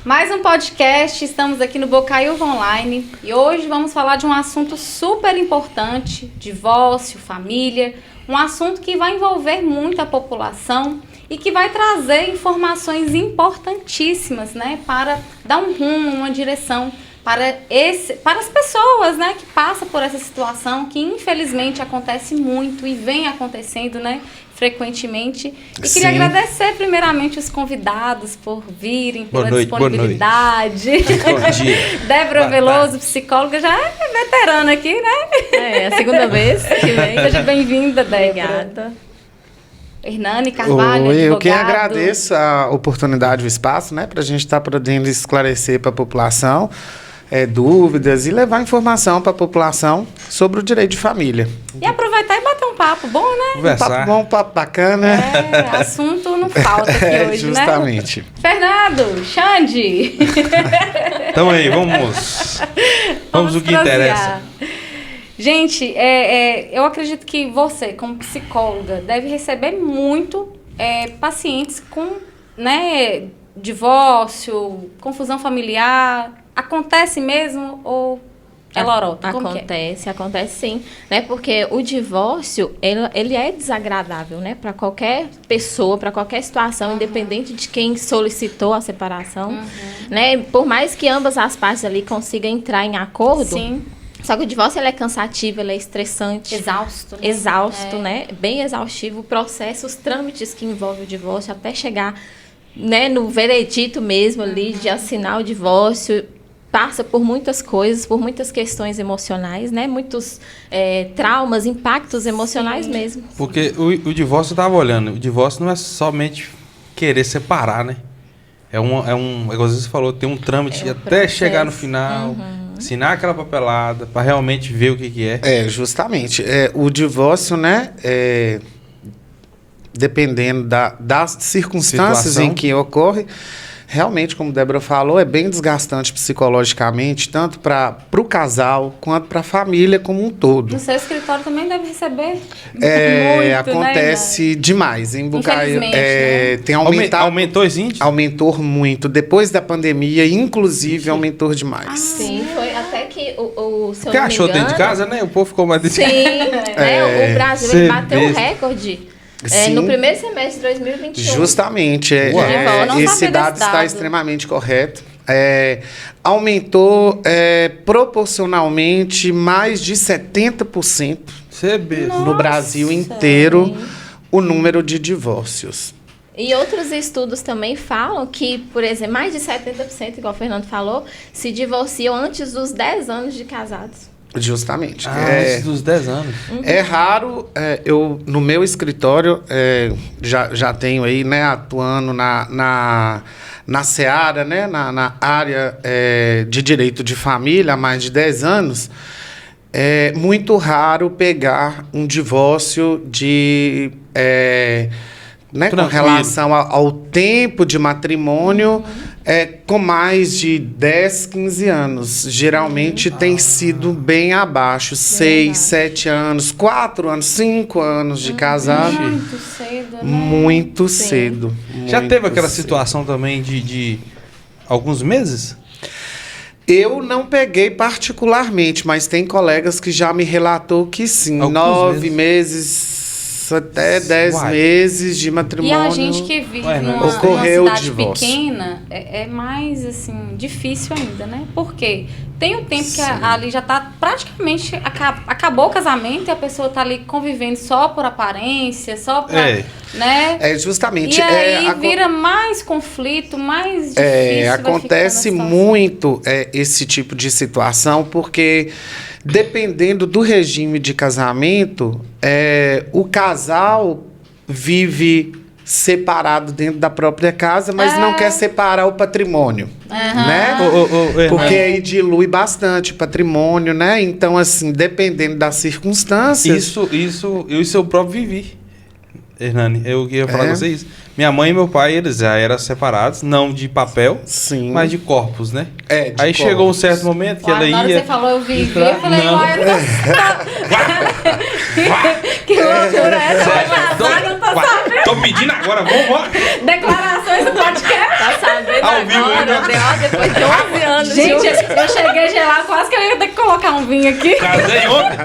Mais um podcast, estamos aqui no Bocaiúva Online e hoje vamos falar de um assunto super importante, divórcio, família, um assunto que vai envolver muito a população e que vai trazer informações importantíssimas, né, para dar um rumo, uma direção para as pessoas, né, que passam por essa situação que infelizmente acontece muito e vem acontecendo, né, frequentemente. E queria agradecer primeiramente os convidados por virem, pela disponibilidade. Bom dia. Débora Veloso, psicóloga, já é veterana aqui, né? É a segunda vez que vem. Seja bem-vinda, Débora. Obrigada. Hernani Carvalho, Oi, eu advogado. que agradeço a oportunidade, o espaço, né, para a gente estar podendo esclarecer para a população dúvidas e levar informação para a população sobre o direito de família. E aproveitar e bater um papo bom, né? Conversar. Um papo bom, um papo bacana. Assunto não falta aqui hoje, justamente. né? Fernando, Xande. Então aí, vamos o que prosear. interessa. Gente, eu acredito que você, como psicóloga, deve receber muito pacientes com, né, divórcio, confusão familiar. Acontece mesmo ou é lorota? Acontece sim, né? Porque o divórcio, ele é desagradável, né? Para qualquer pessoa, para qualquer situação, independente de quem solicitou a separação, né? Por mais que ambas as partes ali consigam entrar em acordo. Sim. Só que o divórcio ele é cansativo, ele é estressante. Exausto. Né? Exausto, né? Bem exaustivo. O processo, os trâmites que envolvem o divórcio, até chegar, né, no veredito mesmo ali, de assinar o divórcio, passa por muitas coisas, por muitas questões emocionais, né? Muitos traumas, impactos emocionais mesmo. Porque o divórcio eu estava olhando, o divórcio não é somente querer separar, né? Igual você falou, tem um trâmite até chegar no final, assinar aquela papelada para realmente ver o que é. Justamente. O divórcio, né? Dependendo das circunstâncias em que ocorre, realmente, como a Débora falou, é bem desgastante psicologicamente, tanto para o casal quanto para a família como um todo. No seu escritório também deve receber muito, acontece, né? Demais. Em Bocaiúva, né? tem aumentado. Aumentou esse índice? Aumentou muito. Depois da pandemia, inclusive, aumentou demais. Sim, foi até que o seu. Porque achou dentro de casa, né? O povo ficou mais dentro de casa. Sim, né? O Brasil ele bateu um recorde. No primeiro semestre de 2021. Justamente. Esse dado está extremamente correto. Aumentou proporcionalmente mais de 70% no Brasil inteiro o número de divórcios. E outros estudos também falam que, por exemplo, mais de 70%, igual o Fernando falou, se divorciam antes dos 10 anos de casados. Justamente. Antes dos 10 anos. É raro, eu no meu escritório já tenho aí, né, atuando na seara, né, na área de direito de família há mais de 10 anos. É muito raro pegar um divórcio né, com relação ao tempo de matrimônio, com mais de 10, 15 anos. Geralmente tem sido bem abaixo, 6, 7 anos, 4 anos, 5 anos de casado. Muito cedo, né? Muito cedo. Já teve aquela situação também de alguns meses? Eu não peguei particularmente, mas tem colegas que já me relatou que sim. Alguns 9 meses até 10 meses de matrimônio. E a gente que vive numa cidade pequena é mais assim difícil ainda, né? Porque tem um tempo que ali já está praticamente acabou o casamento e a pessoa está ali convivendo só por aparência, só para, né? Justamente. E aí vira mais conflito, mais difícil. Acontece muito esse tipo de situação, porque dependendo do regime de casamento, o casal vive separado dentro da própria casa, mas não quer separar o patrimônio, né? Porque aí dilui bastante o patrimônio, né? Então, assim, dependendo das circunstâncias... Isso eu próprio vivi, Hernani. Eu ia falar com vocês. Minha mãe e meu pai, eles já eram separados, não de papel, Sim. mas de corpos, né? É, de Aí chegou um corpos. certo momento que Na ela hora ia... você falou, eu vi, entrar- eu falei, Não. uai, eu não tô... Que loucura é essa? Vai casar, não tô sabendo. Tô pedindo agora, vamos. Declarações do podcast. Tá sabendo Ao vivo, agora, né? depois de 11 anos. Gente, juntos. eu cheguei gelado, quase que eu ia ter que colocar um vinho aqui. Casei ontem.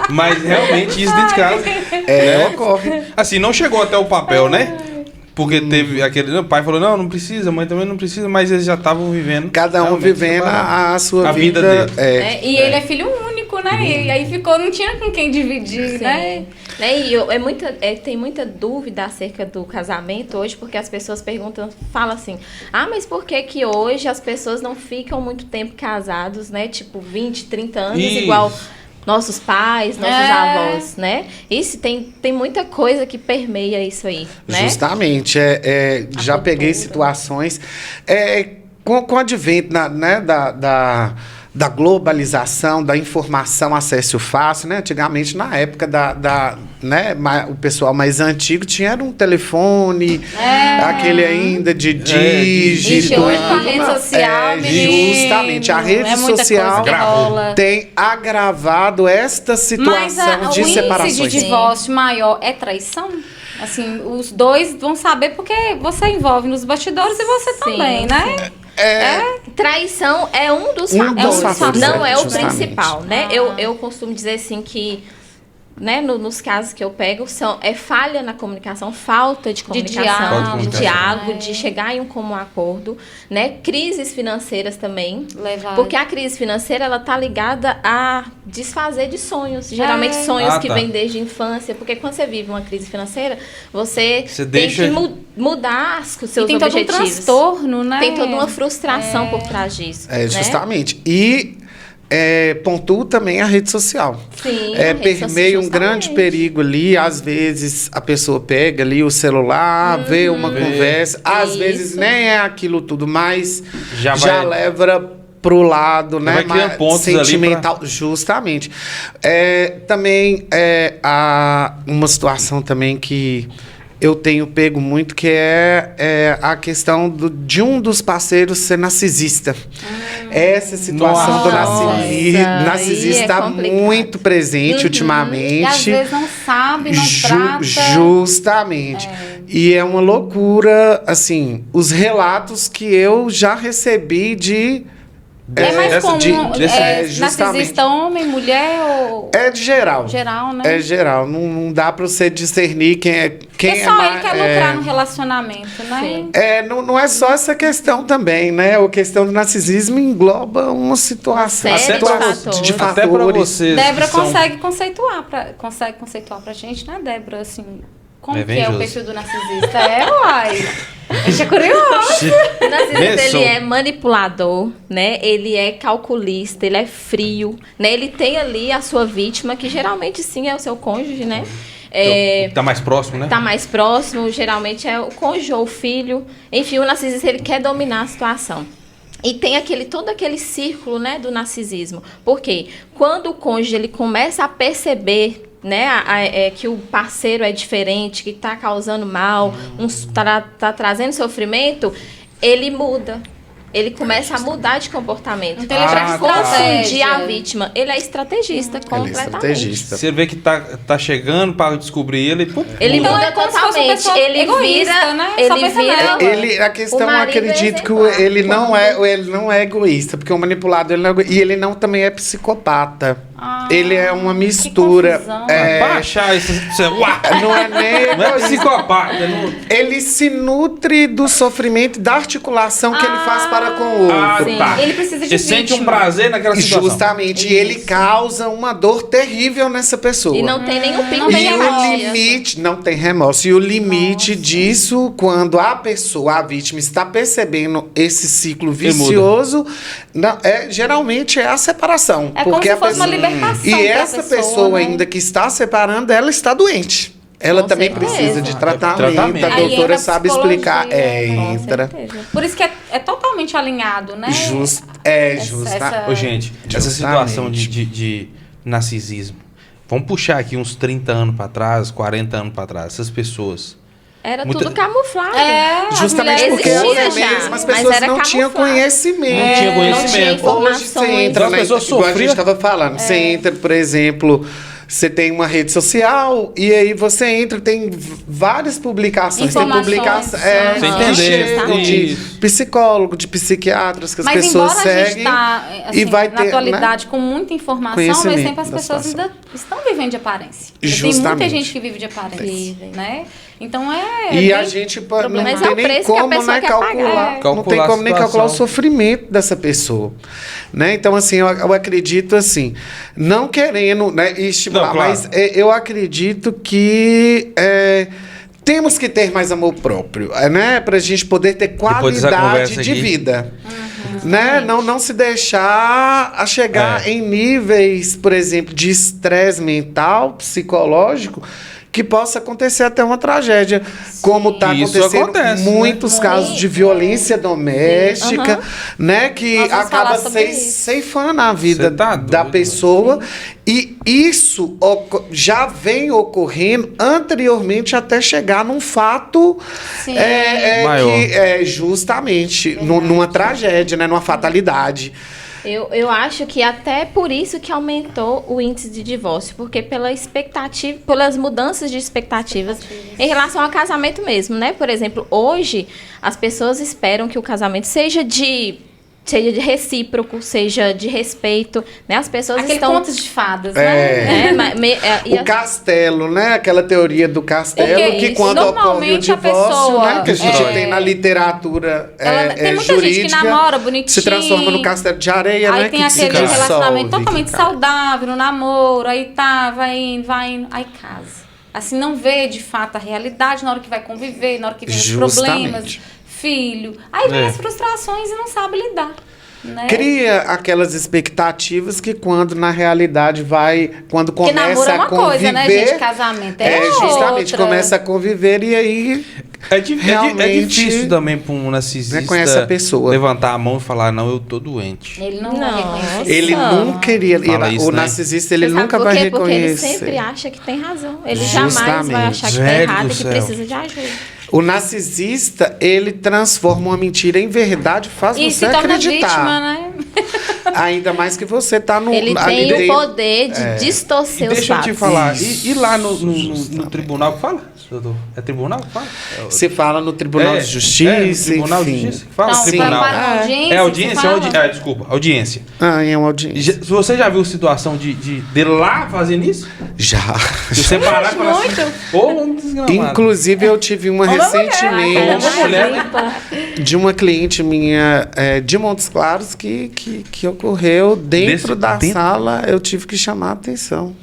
Mas realmente isso dentro de casa. Ocorre. Assim, não chegou até o papel, né? Porque teve aquele... O pai falou, não precisa, a mãe também não precisa, mas eles já estavam vivendo. Cada um realmente vivendo separado. a sua A vida vida. dele. E ele é filho único, né? E aí ficou, não tinha com quem dividir, né? E tem muita dúvida acerca do casamento hoje, porque as pessoas falam assim, mas por que que hoje as pessoas não ficam muito tempo casados, né? Tipo, 20, 30 anos, Isso. igual nossos pais, nossos avós, né? Isso tem muita coisa que permeia isso aí, né? Justamente. Já peguei situações. Com o advento da globalização, da informação, acesso fácil, né? Antigamente, na época o pessoal mais antigo tinha um telefone, aquele ainda de dígito. Ixi, hoje com a rede social, menino, justamente. A rede é muita social coisa que rola. tem agravado esta Mas situação o de índice separações. de divórcio maior é traição? Assim, os dois vão saber porque você envolve nos bastidores e você também, né? Traição é um dos Um fatores, dos fatores, não é o justamente. principal, né? Eu costumo dizer assim que, né, nos casos que eu pego, é falha na comunicação, falta de comunicação, de diálogo, de chegar em um comum acordo, né? Crises financeiras também, porque a crise financeira, ela tá ligada a desfazer de sonhos, geralmente sonhos que vêm desde a infância, porque quando você vive uma crise financeira, você tem que mudar os seus objetivos. Tem todo um transtorno, né? Tem toda uma frustração por trás disso. Justamente. E pontuo também a rede social. Sim, a rede permeia um social, grande perigo ali. Às vezes a pessoa pega ali o celular, vê uma conversa. Às vezes nem é aquilo tudo, mas já leva pro lado, né, mais sentimental. Justamente. Também há uma situação também que eu tenho pego muito, que é a questão de um dos parceiros ser narcisista. Essa situação do narcisista está muito presente ultimamente. E às vezes não sabe, não trata. Justamente. E é uma loucura, assim, os relatos que eu já recebi de... mais comum, justamente. narcisista homem, mulher ou... É de geral. Geral, né? É geral. Não dá pra você discernir quem é... Porque só ele quer lucrar no relacionamento, né? Não é só essa questão também, né? A questão do narcisismo engloba uma situação. De fatores. Até pra vocês. Débora consegue conceituar pra gente, né, Débora? Assim, como que é o perfil do narcisista? Uai. A gente é curioso. O narcisista, ele é manipulador, né? Ele é calculista, ele é frio, né? Ele tem ali a sua vítima, que geralmente sim é o seu cônjuge, né? Tá mais próximo, né? Tá mais próximo, geralmente é o cônjuge ou o filho. Enfim, o narcisista, ele quer dominar a situação. E tem todo aquele círculo, né, do narcisismo. Por quê? Quando o cônjuge ele começa a perceber, né, que o parceiro é diferente, que está causando mal, tá trazendo sofrimento, ele muda. Ele começa a mudar de comportamento. Então ele para confundir estratégia. a vítima. Ele é estrategista completamente. Você vê que tá chegando para descobrir ele. Ele Então muda é como se fosse uma totalmente. pessoa Ele egoísta, vira, né? Só ele pensa vira. nela. A questão, O eu marido acredito que exemplar. ele não é egoísta, porque o manipulador e ele não também é psicopata. Ele é uma mistura. confusão. Pra achar isso. Não é nem Não é psicopata. Ele se nutre do sofrimento e da articulação que ele faz para com o outro. sim. Ele precisa de Você sente um vítima. prazer naquela situação. Justamente. E ele causa uma dor terrível nessa pessoa. E não tem nenhum pingo não de tem E o remorso. limite, não tem remorso. E o limite disso, quando a vítima, está percebendo esse ciclo vicioso, geralmente é a separação. É como porque se a fosse uma pessoa- libertação E pra essa pessoa né? ainda que está separando, ela está doente. Ela Com também certeza. precisa de tratamento. Tratamento. A Aí doutora entra a sabe psicologia, explicar. Com Entra. certeza. Por isso que é totalmente alinhado, né? Justa. Ô, gente, essa Justamente. situação de narcisismo. Vamos puxar aqui uns 30 anos para trás, 40 anos para trás. Essas pessoas Era tudo camuflado. Justamente porque as mesmas pessoas não tinham conhecimento. Não tinha conhecimento. Hoje você entra, Então, igual a gente estava falando, você entra, por exemplo, você tem uma rede social e aí você entra, tem várias publicações. Tem publicação de psicólogo, de psiquiatras que as pessoas seguem. Mas embora a gente e vai na ter, atualidade com muita informação, ao mesmo tempo as pessoas ainda estão vivendo de aparência. Tem muita gente que vive de aparência, né? Então e a gente não tem nem como, né, calcular. Não tem como nem calcular o sofrimento dessa pessoa, né? Então, assim, eu acredito assim, não querendo, né, estimular, não, claro. Mas eu acredito que temos que ter mais amor próprio, né, para a gente poder ter qualidade de vida. Né? Não se deixar a chegar em níveis, por exemplo, de estresse mental, psicológico, que possa acontecer até uma tragédia. Sim. Como está acontecendo muitos casos de violência doméstica, né? Que acaba ceifando a vida da pessoa. E isso já vem ocorrendo anteriormente até chegar num fato que é justamente numa tragédia, né? Numa fatalidade. Eu acho que até por isso que aumentou o índice de divórcio, porque pelas mudanças de expectativas em relação ao casamento mesmo, né? Por exemplo, hoje as pessoas esperam que o casamento seja de recíproco, seja de respeito, né? As pessoas estão... contos de fadas, né? O castelo, né? Aquela teoria do castelo, que quando ocorre o divórcio, né? Que a gente tem na literatura tem muita jurídica, gente que namora bonitinho, se transforma no castelo de areia, aí né? Tem aquele relacionamento totalmente saudável, no namoro, aí vai indo, aí casa. Assim, não vê de fato a realidade na hora que vai conviver, na hora que vem os problemas... filho. Aí vem as frustrações e não sabe lidar. Né? Cria aquelas expectativas que quando na realidade quando começa a conviver... Porque namoro é uma coisa, né, gente? Casamento é justamente, outra. começa a conviver e aí... É difícil também para um narcisista conhece a pessoa. Levantar a mão e falar, não, eu tô doente. Ele não vai reconhecer. Ele nunca iria... O narcisista, ele nunca vai reconhecer. Porque ele sempre acha que tem razão. Ele jamais vai achar que tá errado e que precisa de ajuda. O narcisista, ele transforma uma mentira em verdade, faz você acreditar. Vítima, né? Ainda mais que você tá no... Ele tem o poder de distorcer os fatos. Deixa eu te falar, e lá no tribunal que fala? É tribunal que fala? Você fala no Tribunal de Justiça, no Tribunal de Justiça que fala? Não, tribunal. Audiência, desculpa, audiência. É uma audiência. Você já viu situação de lá fazendo isso? Já. Se você parar e falar assim, inclusive, eu tive uma recentemente de uma cliente minha de Montes Claros que ocorreu dentro da sala, eu tive que chamar a atenção.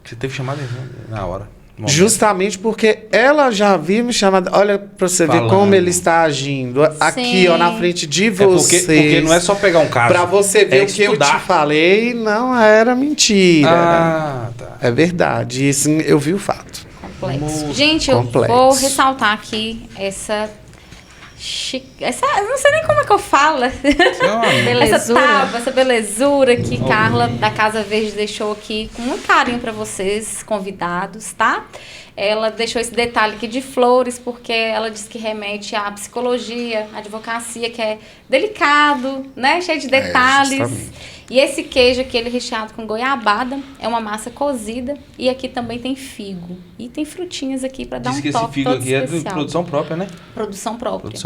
Você teve que chamar a atenção na hora? Justamente porque ela já havia me chamado. Olha pra você ver como ele está agindo. Aqui, ó, na frente de você. Porque não é só pegar um caso. Pra você ver o que eu te falei, não era mentira. Tá. É verdade. Isso, eu vi o fato. Complexo. Gente, eu vou ressaltar aqui essa eu não sei nem como é que eu falo. Essa belezura que Carla da Casa Verde deixou aqui com muito carinho para vocês, convidados, tá? Ela deixou esse detalhe aqui de flores, porque ela diz que remete à psicologia, à advocacia, que é delicado, né? Cheio de detalhes. E esse queijo aqui, ele recheado com goiabada, é uma massa cozida. E aqui também tem figo. E tem frutinhas aqui para dar um toque todo especial. Diz que esse figo aqui é de produção própria, né? Produção própria.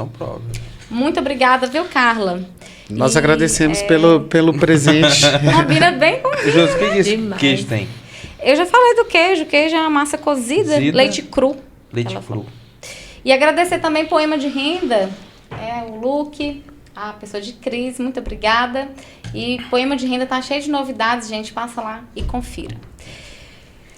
Muito obrigada, viu, Carla? Nós agradecemos pelo presente. Combina bem com isso. O que esse queijo tem? Eu já falei do queijo. O queijo é uma massa cozida, leite cru. Leite cru. E agradecer também Poema de Renda, o Luke, a pessoa de Cris, muito obrigada. E Poema de Renda tá cheio de novidades, gente. Passa lá e confira.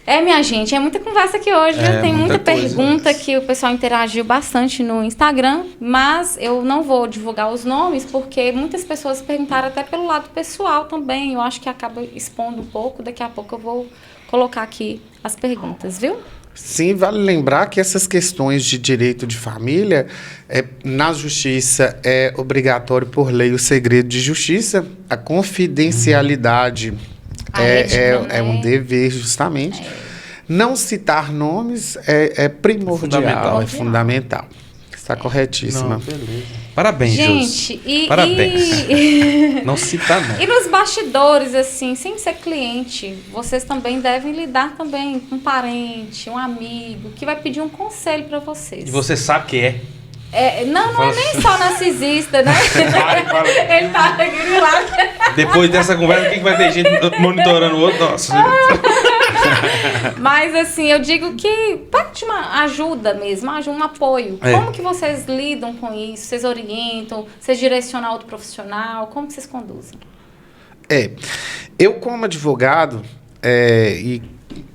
Minha gente, é muita conversa aqui hoje, viu? Tem muita pergunta que o pessoal interagiu bastante no Instagram, mas eu não vou divulgar os nomes, porque muitas pessoas perguntaram até pelo lado pessoal também. Eu acho que acaba expondo um pouco. Daqui a pouco eu vou colocar aqui as perguntas, viu? Sim, vale lembrar que essas questões de direito de família, na justiça é obrigatório por lei o segredo de justiça, a confidencialidade é um dever, justamente. não citar nomes é primordial, é fundamental. Está corretíssima. Não, beleza. Parabéns, Gente, Josi. Parabéns. Não citar não. E nos bastidores, assim, sem ser cliente, vocês também devem lidar também com um parente, um amigo, que vai pedir um conselho para vocês. E você sabe que é. Não é nem só narcisista, né? Ele tá aqui do lado. Depois dessa conversa, quem vai ter gente monitorando o outro? Nossa. Mas assim, eu digo que parte de uma ajuda mesmo, um apoio. Como que vocês lidam com isso? Vocês orientam? Vocês direcionam outro profissional? Como que vocês conduzem? Eu como advogado, e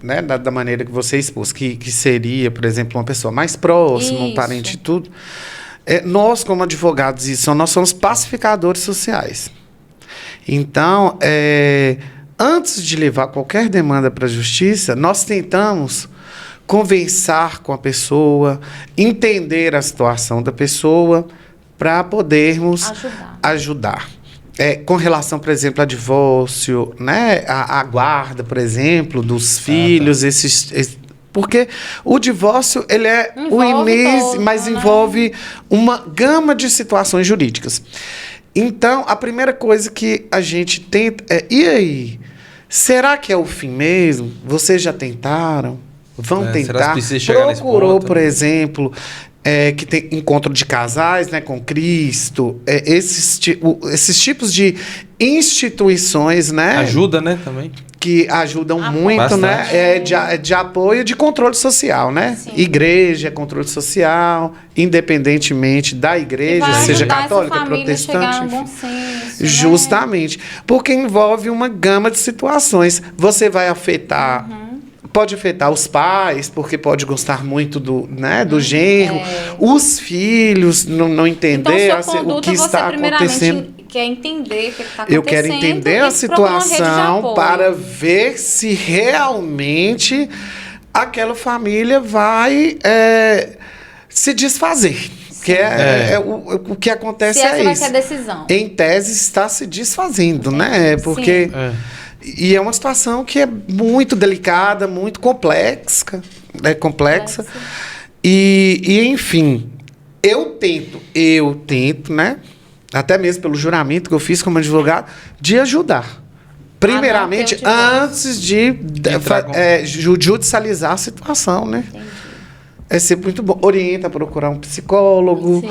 né, da maneira que você expôs, que seria, por exemplo, uma pessoa mais próxima, um parente e tudo, nós como advogados, nós somos pacificadores sociais. Então, antes de levar qualquer demanda para a justiça, nós tentamos conversar com a pessoa, entender a situação da pessoa, para podermos ajudar. Com relação, por exemplo, a divórcio, né? A guarda, por exemplo, dos filhos, porque o divórcio ele o início, mas envolve uma gama de situações jurídicas. Então, a primeira coisa que a gente tenta e aí? Será que é o fim mesmo? Vocês já tentaram? Vão tentar? Procurou, por exemplo, que tem encontro de casais, né, com Cristo, esses tipos de instituições, né? Ajuda, né, também. Que ajudam muito, bastante, né? De apoio, de controle social, né? Sim. Igreja, controle social, independentemente da igreja, seja católica, protestante. Bom senso, justamente. Né? Porque envolve uma gama de situações. Você vai afetar. Pode afetar os pais, porque pode gostar muito do genro, os filhos não entender então, o que está acontecendo. Quer entender o que está acontecendo. Eu quero entender a situação para ver se realmente aquela família vai se desfazer. Que o que acontece se essa vai isso. ser a decisão. Em tese, está se desfazendo, né? Porque... E é uma situação que é muito delicada, muito complexa. E, enfim, eu tento, né? Até mesmo pelo juramento que eu fiz como advogado, de ajudar. Primeiramente, antes de judicializar a situação, né? Entendi. É sempre muito bom. Orienta a procurar um psicólogo. Sim.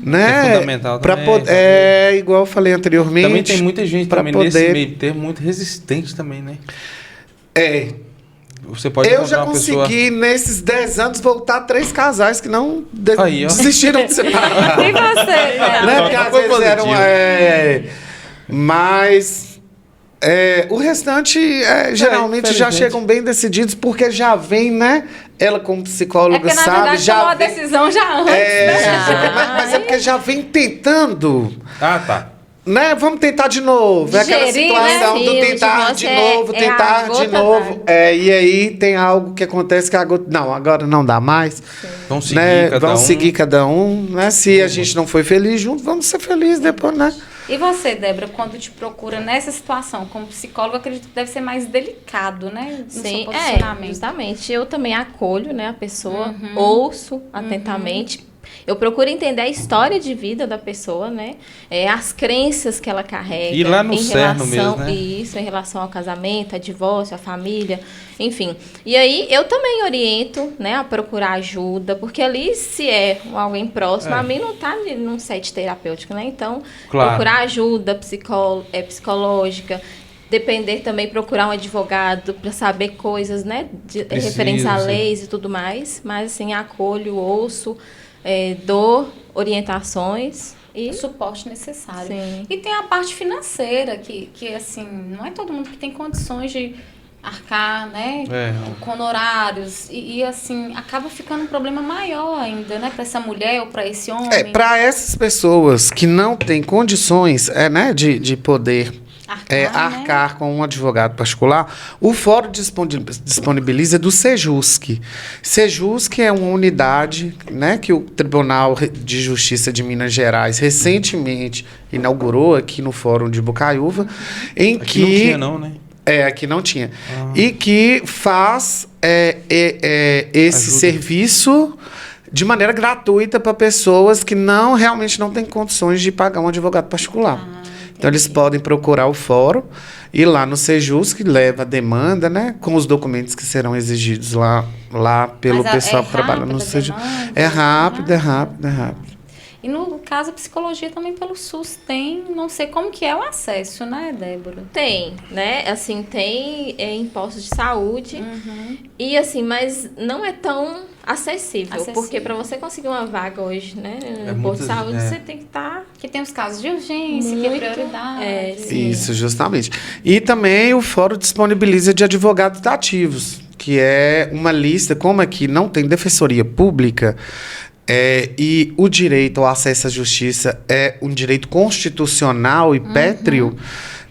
Né? É fundamental também. Igual eu falei anteriormente. Também tem muita gente também nesse meio termo muito resistente também, né? Você pode eu já consegui, nesses 10 anos, voltar 3 casais que não desistiram de separar. E você? Né? Porque às vezes eram... mas... o restante, geralmente, já chegam bem decididos, porque já vem, né? Ela, como psicóloga, sabe... Na verdade, tomou a decisão já antes, mas é porque já vem tentando... tá. Né? Vamos tentar de novo. Aquela situação do tentar de novo, tentar de novo. E aí tem algo que acontece que agora não dá mais. Vamos seguir vamos seguir cada um. Né? Se a gente não foi feliz junto, vamos ser felizes depois, né? E você, Débora, quando te procura nessa situação, como psicóloga, acredito que deve ser mais delicado, né? No seu posicionamento. Justamente. Eu também acolho, né, a pessoa, ouço atentamente. Eu procuro entender a história de vida da pessoa, né? As crenças que ela carrega. E lá no cerno mesmo, né? Isso, em relação ao casamento, a divórcio, a família, enfim. E aí, eu também oriento, né, a procurar ajuda, porque ali, se é alguém próximo, a mim não está num set terapêutico, né? Então, procurar ajuda psicológica, depender também, procurar um advogado para saber coisas, né? Referentes a leis e tudo mais. Mas, assim, acolho, ouço... dou orientações e o suporte necessário. Sim. E tem a parte financeira, que assim, não é todo mundo que tem condições de arcar, né, com honorários. E assim, acaba ficando um problema maior ainda, né, para essa mulher ou para esse homem. Para essas pessoas que não têm condições de poder... arcar com um advogado particular, o Fórum disponibiliza do Sejusc. Sejusc é uma unidade, né, que o Tribunal de Justiça de Minas Gerais recentemente inaugurou aqui no Fórum de Bocaiúva, em aqui que... não tinha não, né? Aqui não tinha. E que faz esse serviço de maneira gratuita para pessoas que realmente não têm condições de pagar um advogado particular. Então, eles podem procurar o fórum, ir lá no Sejus, que leva a demanda, né? Com os documentos que serão exigidos lá pelo pessoal que trabalha no Sejus. É rápido. E no caso, a psicologia também pelo SUS tem, não sei como que é o acesso, né, Débora? Tem, né? Assim, tem em postos de saúde. E assim, mas não é tão acessível. Porque para você conseguir uma vaga hoje, né, no posto de saúde, você tem que estar... Que tem os casos de urgência, que é prioridade. Isso, justamente. E também o fórum disponibiliza de advogados ativos, que é uma lista, como aqui não tem defensoria pública, e o direito ao acesso à justiça é um direito constitucional e pétreo,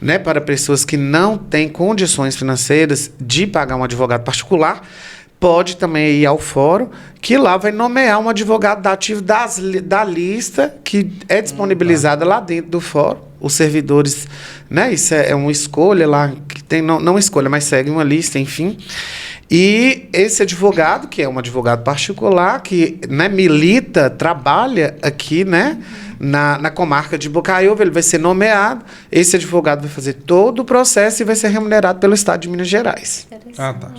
né, para pessoas que não têm condições financeiras de pagar um advogado particular, pode também ir ao fórum, que lá vai nomear um advogado ativo da lista que é disponibilizada lá dentro do fórum. Os servidores, né, isso é uma escolha lá, que tem, não escolha, mas segue uma lista, enfim. E esse advogado, que é um advogado particular, que, né, milita, trabalha aqui, né, na comarca de Bocaiúva, ele vai ser nomeado. Esse advogado vai fazer todo o processo e vai ser remunerado pelo Estado de Minas Gerais. Ah, tá.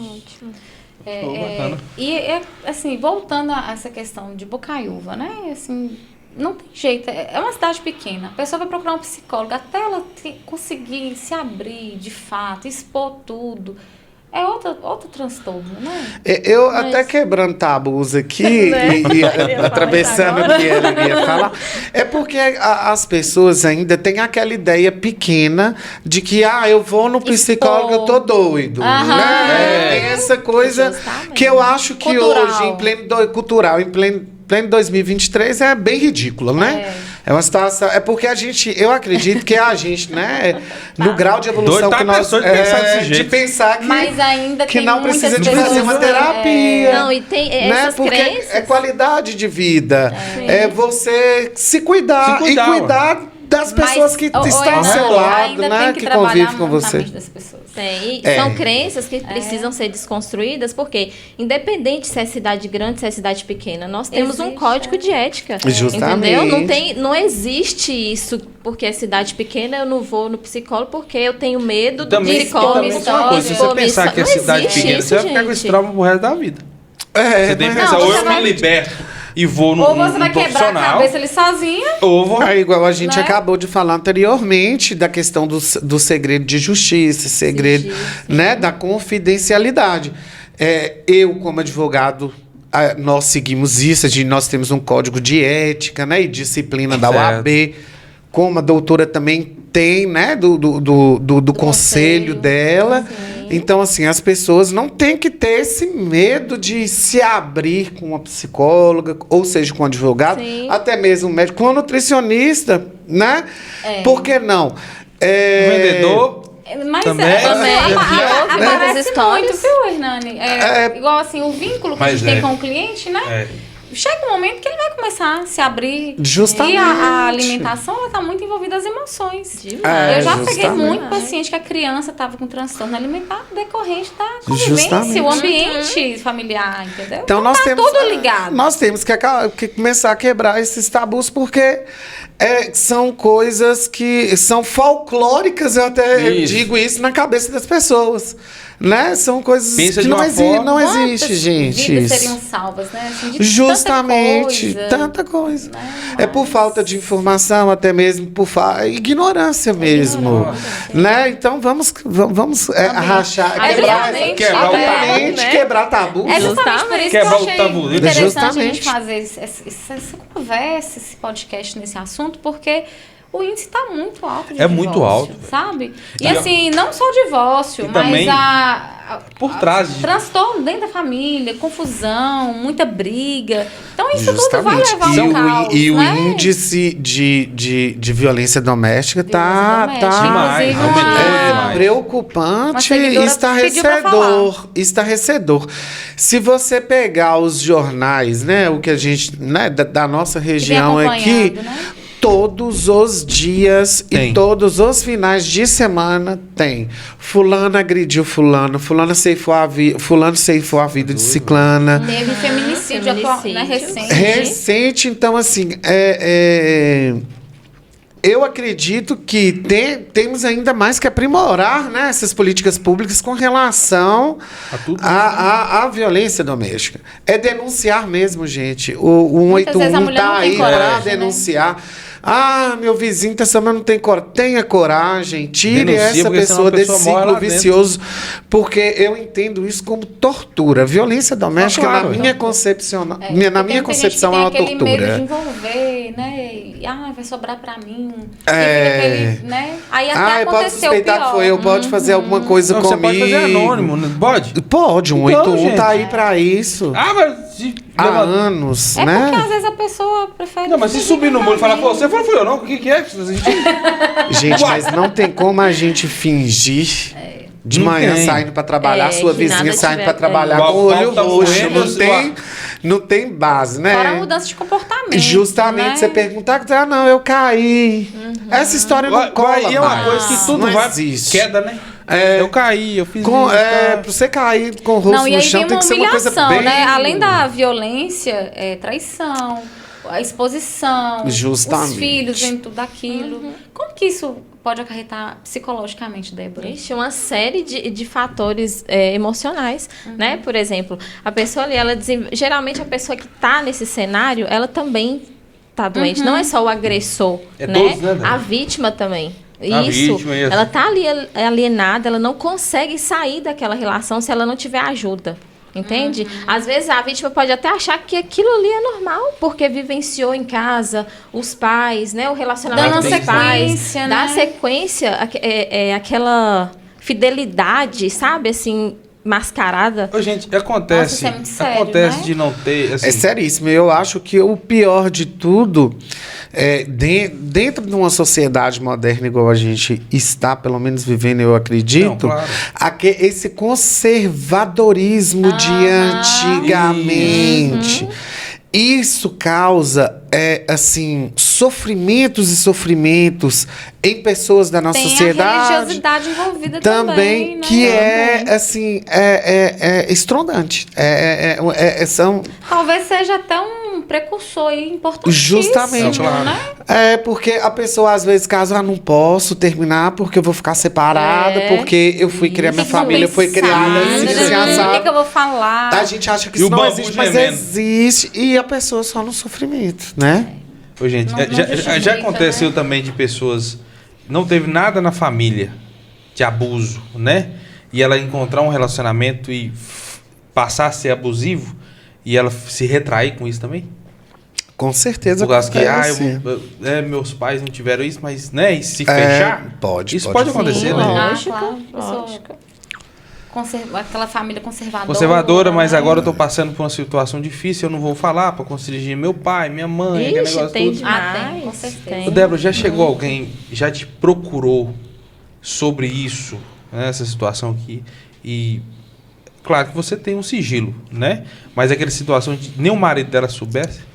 E, assim, voltando a essa questão de Bocaiúva, né, assim... Não tem jeito, é uma cidade pequena. A pessoa vai procurar um psicólogo até ela conseguir se abrir de fato, expor tudo. É outro transtorno, né? Até quebrando tabus aqui e atravessando o que ele ia falar, é porque as pessoas ainda têm aquela ideia pequena de que, eu vou no psicólogo, eu tô doido. Né? Tem essa coisa que eu acho que hoje, em pleno 2023, é bem ridícula, né? É uma situação... É porque eu acredito que a gente, né? No grau de evolução que nós... de pensar que... Mas ainda que tem não precisa de fazer uma terapia. Não, e tem né? essas Porque crenças... é qualidade de vida. É você se cuidar e cuidar das pessoas que estão ao seu lado, né? Que convivem com você. Tem. São crenças que precisam ser desconstruídas, porque independente se é cidade grande, se é cidade pequena, nós temos um código de ética. Justamente. Entendeu? Não existe isso, porque é cidade pequena, eu não vou no psicólogo porque eu tenho medo do psicólogo. Se você pensar que é cidade pequena, você vai ficar com esse trauma pro resto da vida. Você tem que pensar, ou eu me liberto e vou no profissional. Ou você vai quebrar a cabeça ali sozinha. Ou vou... igual a gente acabou de falar anteriormente da questão do segredo de justiça, segredo, né, da confidencialidade. Eu, como advogado, nós seguimos isso, nós temos um código de ética, né, e disciplina da UAB, como a doutora também tem, né, do conselho dela. Então, assim, as pessoas não têm que ter esse medo de se abrir com uma psicóloga, ou seja, com um advogado, até mesmo um médico, com um nutricionista, né? Por que não? Vendedor. Mas também aparece muito, viu, Hernani? Igual assim, o vínculo que a gente tem com o cliente, né? Chega um momento que ele vai começar a se abrir. Justamente. E a alimentação, ela está muito envolvida às emoções. Eu já peguei muito paciente que a criança estava com transtorno alimentar decorrente da convivência, o ambiente familiar, entendeu? Então nós temos, tudo ligado. Nós temos que começar a quebrar esses tabus, porque são coisas que são folclóricas, eu até digo isso, na cabeça das pessoas. Né? São coisas que não existe, gente. Vidas seriam salvas, né? Assim, justamente, tanta coisa. Né? É por falta de informação, até mesmo por ignorância mesmo. Né? Então vamos rachar, quebrar tabu. É justamente por isso que eu achei interessante a gente justamente fazer essa conversa, esse podcast nesse assunto, porque o índice está muito alto de divórcio, muito alto, sabe? E assim, não só o divórcio, mas por trás de transtorno dentro da família, confusão, muita briga. Então isso tudo vai levar ao caos, e o né? índice de violência doméstica está demais, preocupante e estarrecedor. Se você pegar os jornais, né, o que a gente, né, da nossa região aqui, né? todos os dias Tem. e todos os finais de semana tem. Fulano agrediu fulano ceifou fulano ceifou a vida de ciclana. Teve feminicídio, né, recente. Recente, então assim, eu acredito que temos ainda mais que aprimorar, né, essas políticas públicas com relação A tudo à violência doméstica. É denunciar mesmo, gente. O Muitas vezes a 181 mulher está não tem aí coragem, para né? denunciar. Ah, meu vizinho tá chamando, não tem coragem. Tenha coragem, tire Denuncia, essa porque senão pessoa a pessoa desse morre lá ciclo dentro. vicioso, porque eu entendo isso como tortura. Violência doméstica, claro, na minha concepção, na Porque minha tem concepção, é gente uma que tem aquele medo de tortura. envolver, né? E, vai sobrar pra mim. É. E fica aquele, né? Aí até Pode aconteceu o suspeitar pior. que foi eu, pode fazer alguma coisa Não, comigo. você pode fazer anônimo, não pode? Pode, Então, 181 gente. tá aí pra isso. Ah, mas... se Há leva- anos, É né? porque às vezes a pessoa prefere... Não, mas se fugir subir no muro e falar, pô, totalmente. você falou, fui eu não? O que é? A gente... Gente, mas não tem como a gente fingir de Não manhã tem. saindo pra trabalhar, É, sua que vizinha nada saindo tiver- pra trabalhar O com o olho pau tá roxo. moendo, Não tem base, né? Fora a mudança de comportamento, Justamente né? você perguntar, não, eu caí. Essa história não cola E é uma mais. coisa que tudo Não vai... existe. Queda, né? É. Eu caí, eu fiz Pra isso. você cair com o rosto Não, e no aí chão vem tem uma que ser uma coisa humilhação, bem... né? Além da violência, traição, a exposição, Justamente. os filhos em tudo aquilo. Como que isso pode acarretar psicologicamente, Débora? Ixi, uma série de fatores emocionais, né? Por exemplo, a pessoa ali, geralmente a pessoa que está nesse cenário, ela também está doente. Não é só o agressor, É né? todos, né, Débora? A vítima também. A vítima, isso. Ela está ali alienada, ela não consegue sair daquela relação se ela não tiver ajuda. Entende? Às vezes a vítima pode até achar que aquilo ali é normal, porque vivenciou em casa os pais, né? O relacionamento Dando dos sequência, pais. né? Dá sequência, aquela fidelidade, sabe? Assim, mascarada. Ô, gente, Nossa, acontece... isso é muito sério, acontece né? de não ter... Assim, É seríssimo. Eu acho que o pior de tudo é dentro de uma sociedade moderna igual a gente está, pelo menos vivendo, eu acredito, Não, claro. esse conservadorismo de antigamente. Isso causa, assim, sofrimentos e sofrimentos em pessoas da nossa Tem a sociedade. religiosidade envolvida Também, né? que assim, estrondante. São Talvez seja até um precursor aí importantíssimo, Justamente. Claro. né? porque a pessoa às vezes casa, não posso terminar porque eu vou ficar separada, porque eu fui criar minha O que que eu vou família, foi pensar? criada assim, O assim, que assado. que eu vou falar? A gente acha que E isso o não bambu existe, mas gemendo. existe. E a pessoa só no sofrimento, né? Ô, gente, Não já justifica, aconteceu né? também de pessoas... Não teve nada na família de abuso, né? E ela encontrar um relacionamento e passar a ser abusivo e ela se retrair com isso também? Com certeza. Por causa que, acontece. meus pais não tiveram isso, mas, né? E se fechar? pode, Isso pode pode acontecer, Sim, né? lógico. claro. Pessoa Lógico. aquela família conservadora. Conservadora, mas né? agora eu tô passando por uma situação difícil, eu não vou falar pra constranger meu pai, minha mãe, aquele Ixi, negócio tem tudo. tem, com demais. certeza. Ô, Débora, já chegou alguém, já te procurou sobre isso, né, essa situação aqui? E claro que você tem um sigilo, né? Mas aquela situação de nem o marido dela soubesse,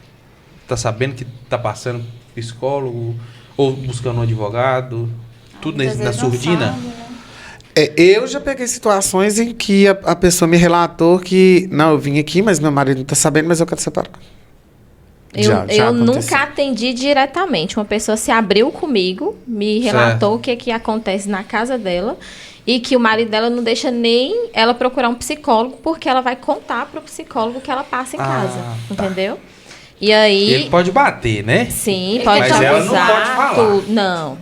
tá sabendo que tá passando psicólogo ou buscando um advogado, tudo Muitas na vezes não surdina? sabe, né? Eu já peguei situações em que a pessoa me relatou que, não, eu vim aqui, mas meu marido não tá sabendo, mas eu quero separar. Eu aconteceu. nunca atendi diretamente. Uma pessoa se abriu comigo, me relatou o que acontece na casa dela e que o marido dela não deixa nem ela procurar um psicólogo porque ela vai contar pro psicólogo que ela passa em casa, tá. entendeu? E aí, Ele pode bater, né? sim, pode Mas ela não abusar, pode falar. não.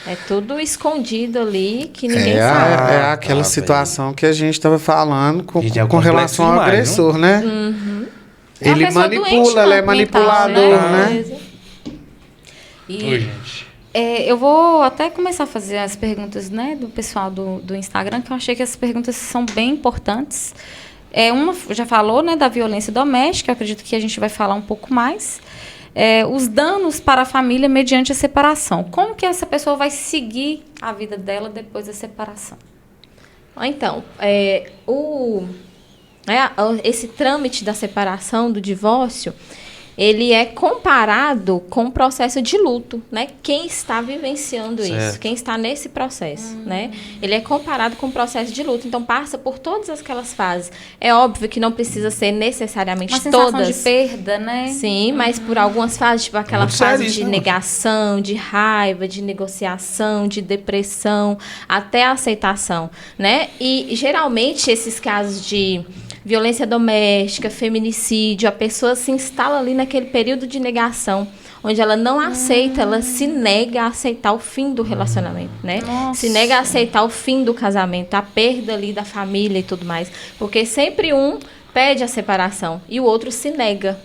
É tudo escondido ali que ninguém É, sabe. é aquela tá situação que a gente estava falando Gente, é com relação ao complexo demais, agressor, né? É uma Ele pessoa doente, manipula, ele é mental, manipulador, né? né? E, Oi, gente. eu vou até começar a fazer as perguntas, né, do pessoal do Instagram, que eu achei que essas perguntas são bem importantes. Uma já falou, né, da violência doméstica, eu acredito que a gente vai falar um pouco mais. Os danos para a família mediante a separação. Como que essa pessoa vai seguir a vida dela depois da separação? Então, esse trâmite da separação, do divórcio, ele é comparado com o processo de luto, né? Quem está vivenciando Certo. isso, quem está nesse processo, né? Ele é comparado com o processo de luto, então passa por todas aquelas fases. É óbvio que não precisa ser necessariamente Uma sensação todas. de perda, né? Sim, mas por algumas fases, tipo aquela Muito fase sério de isso, né? negação, de raiva, de negociação, de depressão, até a aceitação, né? E geralmente esses casos de violência doméstica, feminicídio, a pessoa se instala ali naquele período de negação, onde ela não aceita, ela se nega a aceitar o fim do relacionamento, né? Nossa. Se nega a aceitar o fim do casamento, a perda ali da família e tudo mais. Porque sempre um pede a separação e o outro se nega,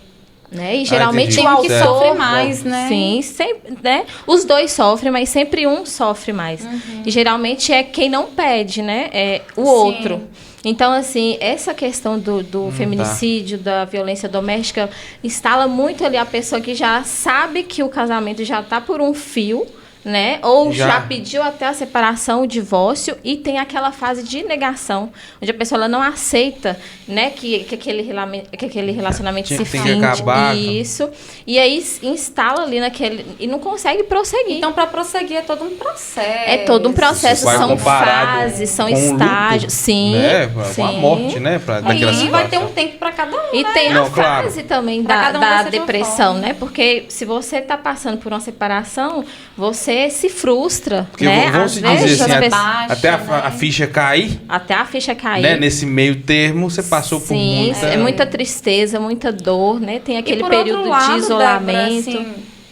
né? E geralmente entendi. o Tem um que autor... sofre mais, né? Sim, sempre, né? Os dois sofrem, mas sempre um sofre mais. E geralmente é quem não pede, né? É o outro. Então, assim, essa questão do feminicídio, da violência doméstica, instala muito ali a pessoa que já sabe que o casamento já está por um fio, né? Ou já pediu até a separação, o divórcio, e tem aquela fase de negação, onde a pessoa ela não aceita, né, que aquele relacionamento se Tem que finde. acabar. Isso. E aí instala ali naquele... E não consegue prosseguir. Então, para prosseguir, é todo um processo. É todo um processo, Vai são comparado fases, são com o luto, estágios. Sim, né? sim. Uma morte, né? Daquela E vai ter situação. um tempo para cada um, E né? tem Não, a claro. fase também Pra da, cada um da vai ser de uma depressão, forma. né? Porque se você está passando por uma separação, você se frustra, Porque né? vamos Às se vezes dizer assim, as baixa, até a né? ficha cair, até a ficha cair. né? Nesse meio termo, você passou por Sim, muita... é muita tristeza, muita dor, né? Tem aquele E por período outro lado, de isolamento.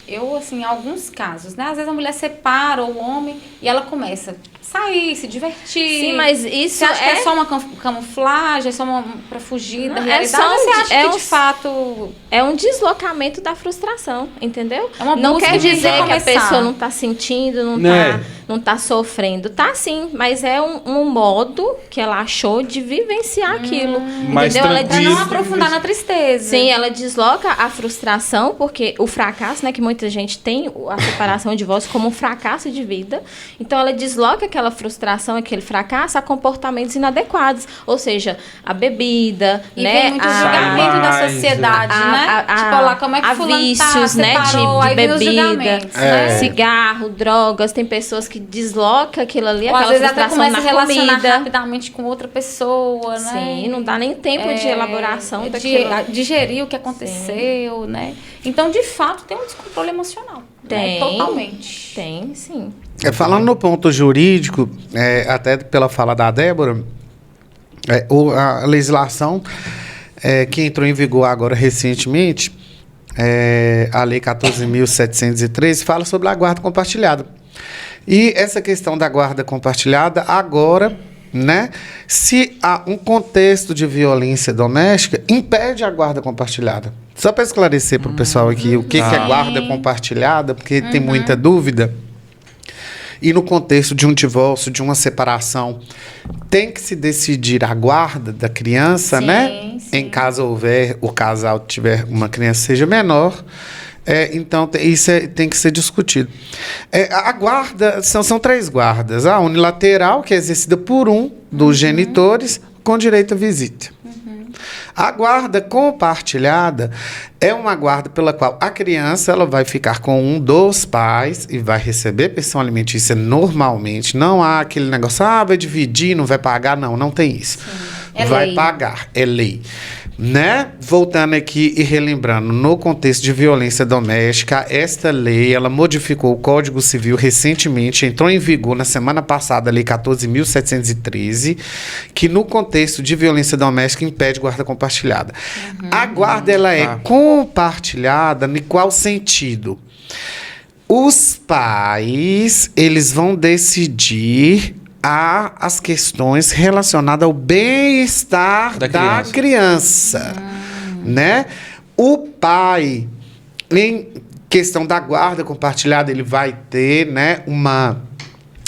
Débora, assim, em alguns casos, né? Às vezes a mulher separa o homem e ela começa a sair, se divertir. Sim, mas isso Você acha que é só uma camuflagem, é só para fugir da Não, realidade? é só Ou você acha que um- de fato É um deslocamento da frustração, entendeu? É uma Não busca quer de dizer que a recomeçar. pessoa não está sentindo, Né? não tá sofrendo. Tá sim, mas é um modo que ela achou de vivenciar aquilo. Mais Entendeu? Ela para tranquilo. não aprofundar na tristeza? Sim, ela desloca a frustração, porque o fracasso, né, que muita gente tem a separação e o divórcio como um fracasso de vida. Então, ela desloca aquela frustração, aquele fracasso a comportamentos inadequados. Ou seja, a bebida, E né? vem muito a- julgamento da mais, sociedade, né? a- Tipo, lá, como é que a fulano vícios, tá, né, separou, de aí vem os bebida, julgamentos, né? cigarro, drogas. Tem pessoas que deslocam aquilo ali, Ou às aquela vezes até frustração começa a na relacionar comida. rapidamente com outra pessoa, né? Sim, não dá nem tempo de elaboração daquilo. digerir o que aconteceu, né? Então, de fato, tem um descontrole emocional. Tem. Né? Totalmente. Tem, sim. Falando no ponto jurídico, até pela fala da Débora, a legislação que entrou em vigor agora recentemente, a Lei 14.713, fala sobre a guarda compartilhada. E essa questão da guarda compartilhada, agora, né, se há um contexto de violência doméstica, impede a guarda compartilhada. Só para esclarecer para o pessoal aqui o que é guarda compartilhada, porque tem muita dúvida. E no contexto de um divórcio, de uma separação, tem que se decidir a guarda da criança, Sim, né? sim. Em caso houver, o casal tiver uma criança seja menor. Então, isso tem que ser discutido. A guarda, são 3 guardas. A unilateral, que é exercida por um dos genitores, com direito à visita. A guarda compartilhada é uma guarda pela qual a criança ela vai ficar com um dos pais e vai receber pensão alimentícia normalmente. Não há aquele negócio, vai dividir, não vai pagar. Não tem isso. É vai lei. pagar, é lei. Né? Voltando aqui e relembrando, no contexto de violência doméstica, esta lei, ela modificou o Código Civil recentemente, entrou em vigor na semana passada, a Lei 14.713, que no contexto de violência doméstica impede guarda compartilhada. A guarda, ela é compartilhada em qual sentido? Os pais, eles vão decidir as questões relacionadas ao bem-estar da criança, né? O pai, em questão da guarda compartilhada, ele vai ter, né, uma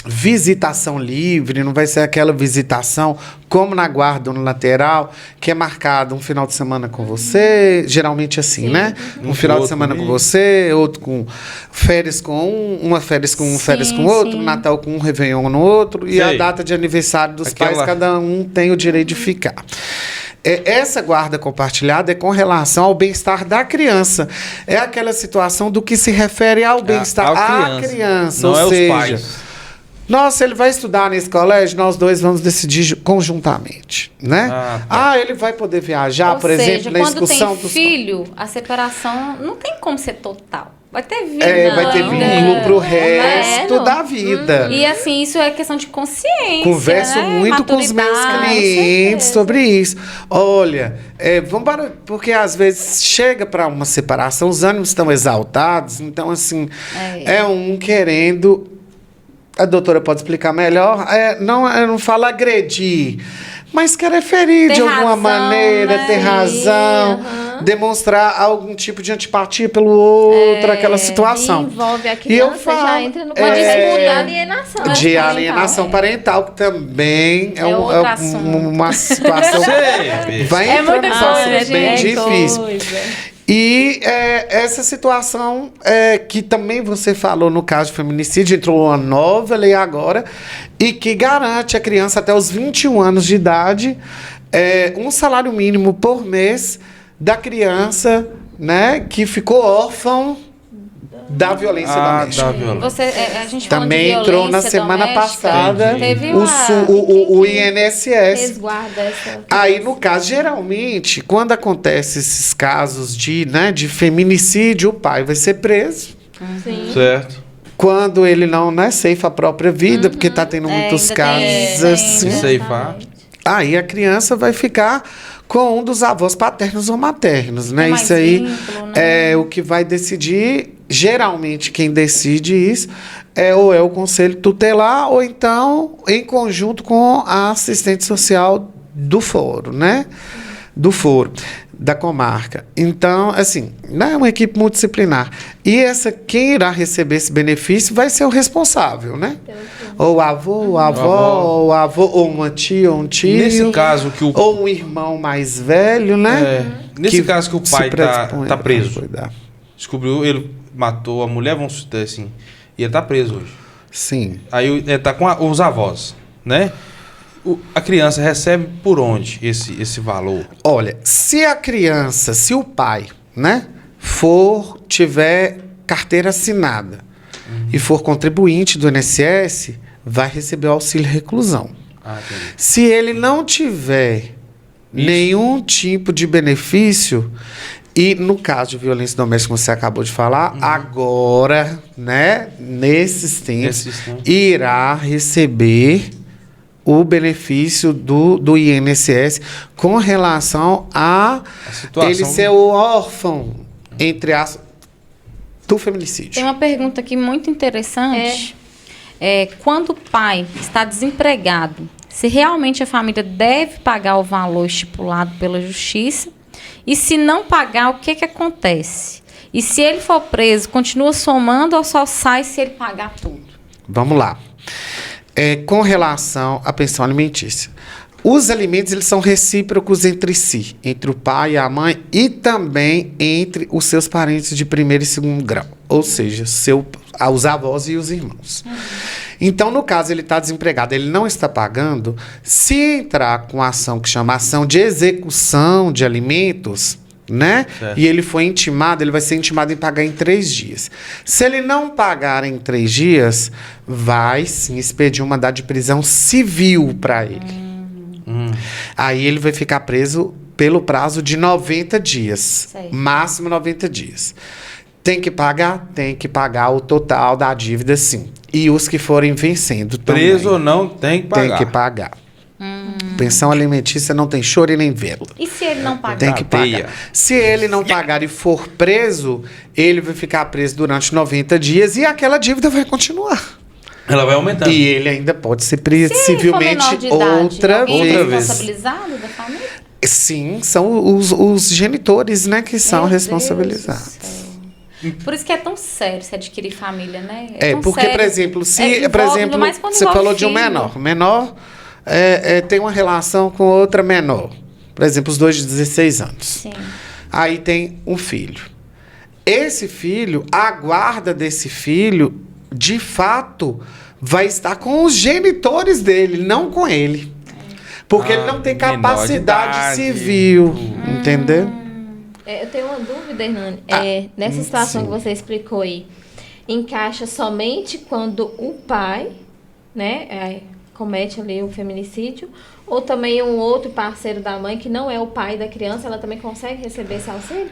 visitação livre, não vai ser aquela visitação como na guarda unilateral, que é marcado um final de semana com você, geralmente assim, né? Um final de semana com você, outro com férias com uma férias com um, férias com outro, Natal com um, Réveillon no outro, e a data de aniversário dos pais, cada um tem o direito de ficar. essa guarda compartilhada é com relação ao bem-estar da criança. É aquela situação do que se refere ao bem-estar à criança. Não ou é seja, os pais. Nossa, ele vai estudar nesse colégio, nós dois vamos decidir conjuntamente, né? Ele vai poder viajar, Ou por seja, exemplo, na excursão quando tem filho, a separação não tem como ser total. Vai ter vínculo. Vai ter vínculo pro resto da vida. E assim, isso é questão de consciência. Converso muito com os meus clientes sobre isso. Olha, vamos para, porque às vezes chega para uma separação, os ânimos estão exaltados, então assim, é um querendo. A doutora pode explicar melhor. Eu não falo agredir, mas querer ferir de alguma maneira, ter razão, demonstrar algum tipo de antipatia pelo outro, aquela situação. Envolve a criança, já entra numa disputa de alienação. De alienação parental, que também é uma situação. Vai entrar em situações bem difíceis. E essa situação que também você falou no caso de feminicídio, entrou uma nova lei agora, e que garante a criança até os 21 anos de idade um salário mínimo por mês da criança, né, que ficou órfão da violência doméstica. A gente também entrou na semana passada o INSS. Resguarda essa. Aí, no caso, geralmente, quando acontece esses casos de feminicídio, o pai vai ser preso. Sim. Certo. Quando ele não ceifa a própria vida, porque está tendo muitos casos assim. Ceifar. Aí a criança vai ficar com um dos avós paternos ou maternos, né? Isso aí vínculo, né? É o que vai decidir. Geralmente, quem decide isso é o conselho tutelar ou então em conjunto com a assistente social do foro, né? Do foro, da comarca. Então, assim, não é uma equipe multidisciplinar. E quem irá receber esse benefício vai ser o responsável, né? Ou avô, avó, ou uma tia, ou um tio. Nesse caso que ou um irmão mais velho, né? Nesse caso que o pai tá preso. Descobriu, ele matou a mulher, vamos dizer assim, e ele tá preso hoje. Sim. Aí ele tá com os avós, né? A criança recebe por onde esse valor? Olha, se o pai, né, tiver carteira assinada e for contribuinte do INSS, vai receber o auxílio reclusão. Se ele não tiver nenhum tipo de benefício, e no caso de violência doméstica, como você acabou de falar, agora, né, nesses tempos, irá receber o benefício do INSS com relação a ele ser o órfão, entre as do feminicídio. Tem uma pergunta aqui muito interessante. Quando o pai está desempregado, se realmente a família deve pagar o valor estipulado pela justiça? E se não pagar, o que acontece? E se ele for preso, continua somando ou só sai se ele pagar tudo? Vamos lá. Com relação à pensão alimentícia. Os alimentos eles são recíprocos entre si, entre o pai e a mãe e também entre os seus parentes de primeiro e segundo grau, ou seja, os avós e os irmãos. Então, no caso, ele está desempregado, ele não está pagando, se entrar com a ação que chama ação de execução de alimentos, né? E ele foi intimado, ele vai ser intimado em pagar em 3 dias. Se ele não pagar em 3 dias, vai sim expedir um mandado de prisão civil para ele. Aí ele vai ficar preso pelo prazo de 90 dias. Máximo 90 dias. Tem que pagar o total da dívida, sim. E os que forem vencendo também. Preso ou não, tem que pagar. Tem que pagar. Pensão alimentícia não tem choro e nem vela. E se ele não pagar? Tem que pagar. Se ele não pagar e for preso, ele vai ficar preso durante 90 dias e aquela dívida vai continuar. Ela vai aumentando. E ele ainda pode ser preso civilmente outra vez. É responsabilizado da família? Sim, são os genitores, né, que são responsabilizados. Por isso que é tão sério se adquirir família, né? Porque, sério. Por exemplo, você falou de um menor. Menor tem uma relação com outra menor. Por exemplo, os dois de 16 anos. Sim. Aí tem um filho. Esse filho, a guarda desse filho, de fato, vai estar com os genitores dele, não com ele. Porque ele não tem menor de capacidade idade. civil, entendeu? Eu tenho uma dúvida, Hernani. Nessa situação que você explicou aí, encaixa somente quando o pai, né, comete ali o feminicídio, ou também um outro parceiro da mãe que não é o pai da criança, ela também consegue receber esse auxílio?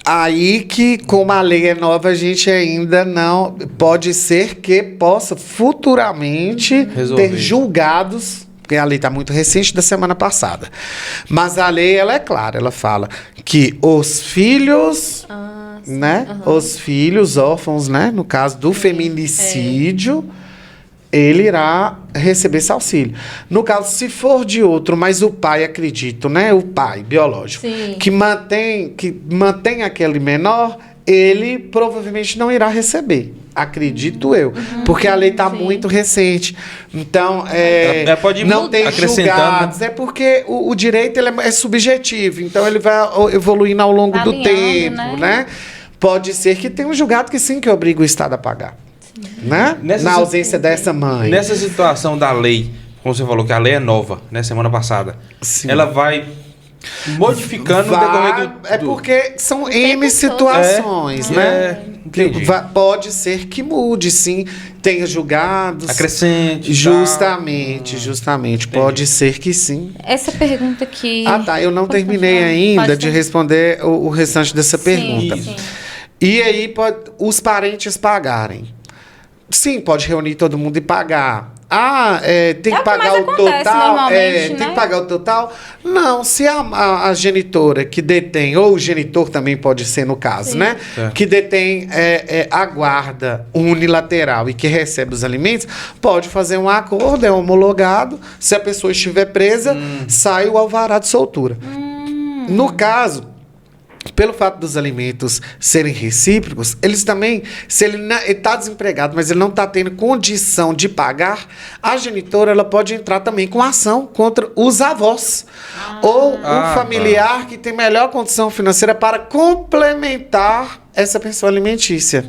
Aí que, como a lei é nova, a gente ainda não... Pode ser que possa futuramente Resolver. ter julgados, porque a lei está muito recente, da semana passada. Mas a lei, ela é clara, ela fala que os filhos, né? Os filhos órfãos, né? No caso do feminicídio, ele irá receber esse auxílio. No caso, se for de outro, mas o pai, acredito, né? O pai biológico, Sim. que mantém aquele menor, ele provavelmente não irá receber. Acredito eu. Porque a lei está muito recente. Então, pode ir não tem acrescentando. julgados. É porque o direito ele é subjetivo. Então, ele vai evoluindo ao longo do Alinhando, tempo, né? Pode ser que tenha um julgado que sim, que obriga o Estado a pagar. Né? Na ausência dessa mãe. Nessa situação da lei, como você falou que a lei é nova, né? Semana passada. Sim. Ela vai modificando no decorrer do... É porque são tempo N todo. situações, né? Entendi. Pode ser que mude, sim. Tenha julgados. Acrescente. Justamente. Pode ser que sim. Essa pergunta que... Ah, tá. Eu não Pode terminei continuar. ainda Pode de ser. responder o restante dessa pergunta. Sim. E aí, os parentes pagarem. Sim, pode reunir todo mundo e pagar. Tem É que o que pagar mais o acontece total. normalmente, Tem né? que pagar o total? Não, se a genitora que detém, ou o genitor também pode ser no caso, né? É. Que detém a guarda unilateral e que recebe os alimentos, pode fazer um acordo, é homologado. Se a pessoa estiver presa, sai o alvará de soltura. No caso, pelo fato dos alimentos serem recíprocos, eles também, se ele está desempregado, mas ele não está tendo condição de pagar, a genitora ela pode entrar também com ação contra os avós. Ou um familiar que tem melhor condição financeira para complementar essa pensão alimentícia.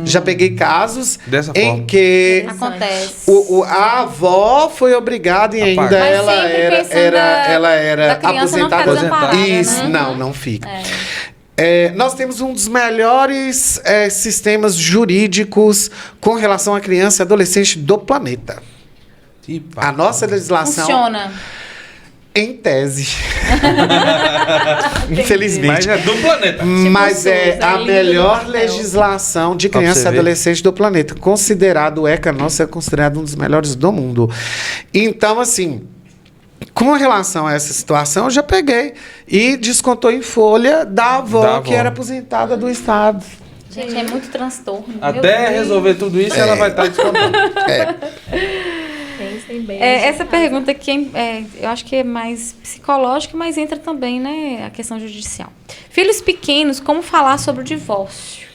Já peguei casos Dessa em forma. que Acontece. a avó foi obrigada e ainda pagar. Mas ela sempre era, pensando ela era da criança não ficar aposentada. desamparada, Isso, né? não fica. Nós temos um dos melhores sistemas jurídicos com relação à criança e adolescente do planeta. A nossa legislação, Funciona. em tese, infelizmente, Mas é do planeta. mas é SUS, a lindo melhor do papel. legislação de Pra você criança e ver. adolescente do planeta. Considerado, o ECA nosso é considerado um dos melhores do mundo. Então, assim, com relação a essa situação, eu já peguei e descontou em folha da avó, que era aposentada do Estado. Gente, é muito transtorno. Meu Até Deus. resolver tudo isso, ela vai estar descontando. Pensem bem. Essa pergunta aqui, eu acho que é mais psicológica, mas entra também, né, a questão judicial. Filhos pequenos, como falar sobre o divórcio?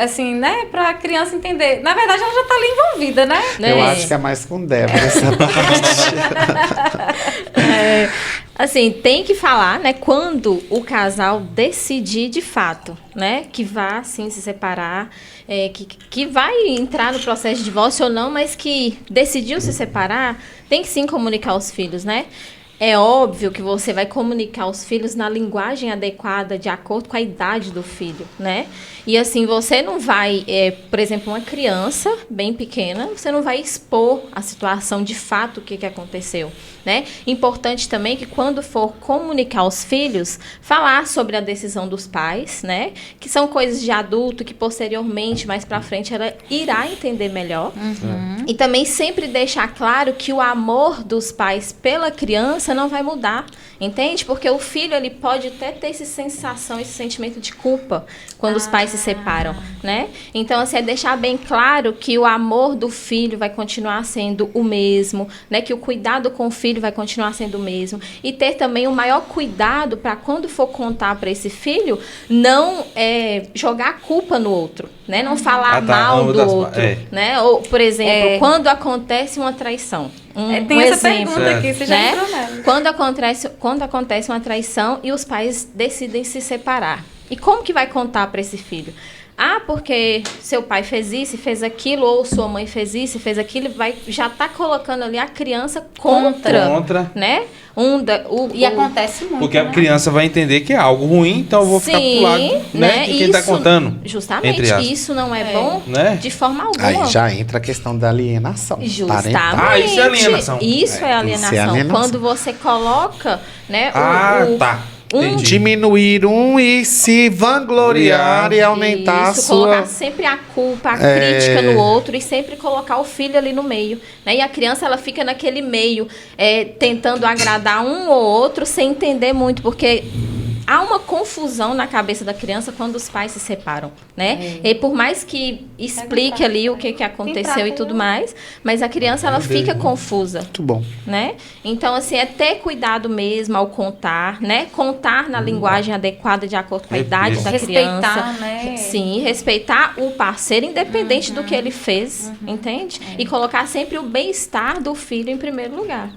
Assim, né, para a criança entender. Na verdade, ela já está ali envolvida, né? Eu acho que é mais com Débora essa parte. Assim, tem que falar, né, quando o casal decidir de fato, né, que vá, sim, se separar, que vai entrar no processo de divórcio ou não, mas que decidiu se separar, tem que sim comunicar aos filhos, né? É óbvio que você vai comunicar aos filhos na linguagem adequada, de acordo com a idade do filho, né? E assim, você não vai, por exemplo, uma criança bem pequena, você não vai expor a situação de fato, o que aconteceu, né? Importante também que quando for comunicar aos filhos, falar sobre a decisão dos pais, né? Que são coisas de adulto que posteriormente, mais pra frente, ela irá entender melhor. E também sempre deixar claro que o amor dos pais pela criança não vai mudar, entende? Porque o filho, ele pode até ter essa sensação, esse sentimento de culpa quando os pais se separam, né? Então, assim, é deixar bem claro que o amor do filho vai continuar sendo o mesmo, né? Que o cuidado com o filho vai continuar sendo o mesmo. E ter também o maior cuidado para quando for contar para esse filho, não jogar a culpa no outro, né? Não falar mal do outro, né? Ou, por exemplo, quando acontece uma traição. Tem essa exemplo, pergunta aqui, você já né? entrou nela. Quando acontece uma traição e os pais decidem se separar. E como que vai contar para esse filho? porque seu pai fez isso e fez aquilo, ou sua mãe fez isso e fez aquilo, já tá colocando ali a criança contra. Né? E acontece muito, porque a né? criança vai entender que é algo ruim, então eu vou ficar pro lado, né? De quem tá contando. Justamente, isso não é bom, né? de forma alguma. Aí já entra a questão da alienação. Justamente. Isso é alienação. Isso é alienação. Isso é alienação. Quando você coloca, né, tá. Diminuir e se vangloriar e aumentar isso, a sua... colocar sempre a culpa, a crítica no outro e sempre colocar o filho ali no meio. Né? E a criança, ela fica naquele meio, tentando agradar um ou outro sem entender muito, porque há uma confusão na cabeça da criança quando os pais se separam, né? E por mais que explique ali o que aconteceu e tudo mais, mas a criança, ela fica confusa. Muito bom. Né? Então, assim, é ter cuidado mesmo ao contar, né? Contar na linguagem adequada de acordo com a idade da criança. Respeitar, né? Sim, respeitar o parceiro, independente do que ele fez, entende? E colocar sempre o bem-estar do filho em primeiro lugar.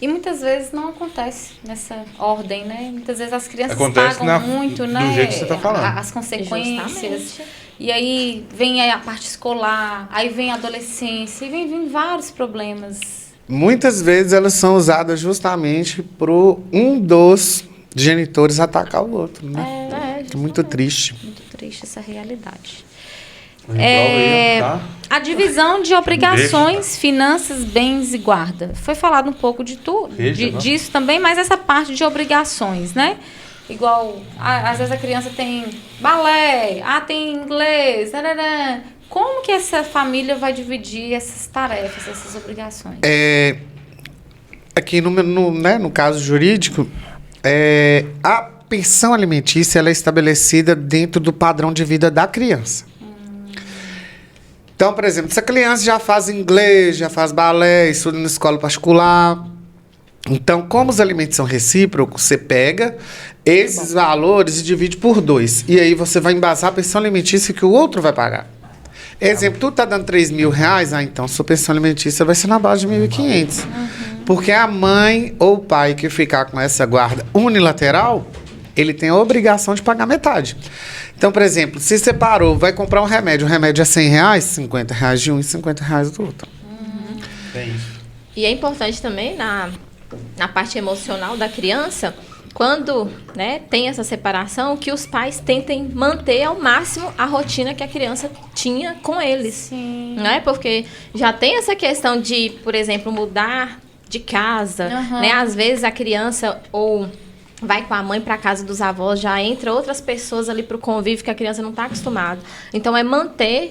E muitas vezes não acontece nessa ordem, né? Muitas vezes as crianças acontece pagam muito, né? Do jeito que você tá falando. As consequências. Justamente. E aí vem a parte escolar, aí vem a adolescência, e vem vários problemas. Muitas vezes elas são usadas justamente para um dos genitores atacar o outro, né? É muito triste. Muito triste essa realidade. Tá? A divisão de obrigações, finanças, bens e guarda. Foi falado um pouco de tudo, disso também, mas essa parte de obrigações, né? Igual, às vezes a criança tem balé, tem inglês, tarará. Como que essa família vai dividir essas tarefas, essas obrigações? Aqui no caso jurídico, a pensão alimentícia ela é estabelecida dentro do padrão de vida da criança. Então, por exemplo, se a criança já faz inglês, já faz balé, estuda na escola particular. Então, como os alimentos são recíprocos, você pega esses valores e divide por 2. E aí você vai embasar a pensão alimentícia que o outro vai pagar. Exemplo, tu tá dando R$3.000, então sua pensão alimentícia vai ser na base de 1.500. Porque a mãe ou o pai que ficar com essa guarda unilateral, ele tem a obrigação de pagar metade. Então, por exemplo, se separou, vai comprar um remédio, o remédio é R$100, R$50 de um e R$50 do outro. É isso. E é importante também na parte emocional da criança, quando, né, tem essa separação, que os pais tentem manter ao máximo a rotina que a criança tinha com eles. Sim. Né? Porque já tem essa questão de, por exemplo, mudar de casa. Né? Às vezes a criança ou vai com a mãe para casa dos avós, já entra outras pessoas ali para o convívio que a criança não está acostumada. Então,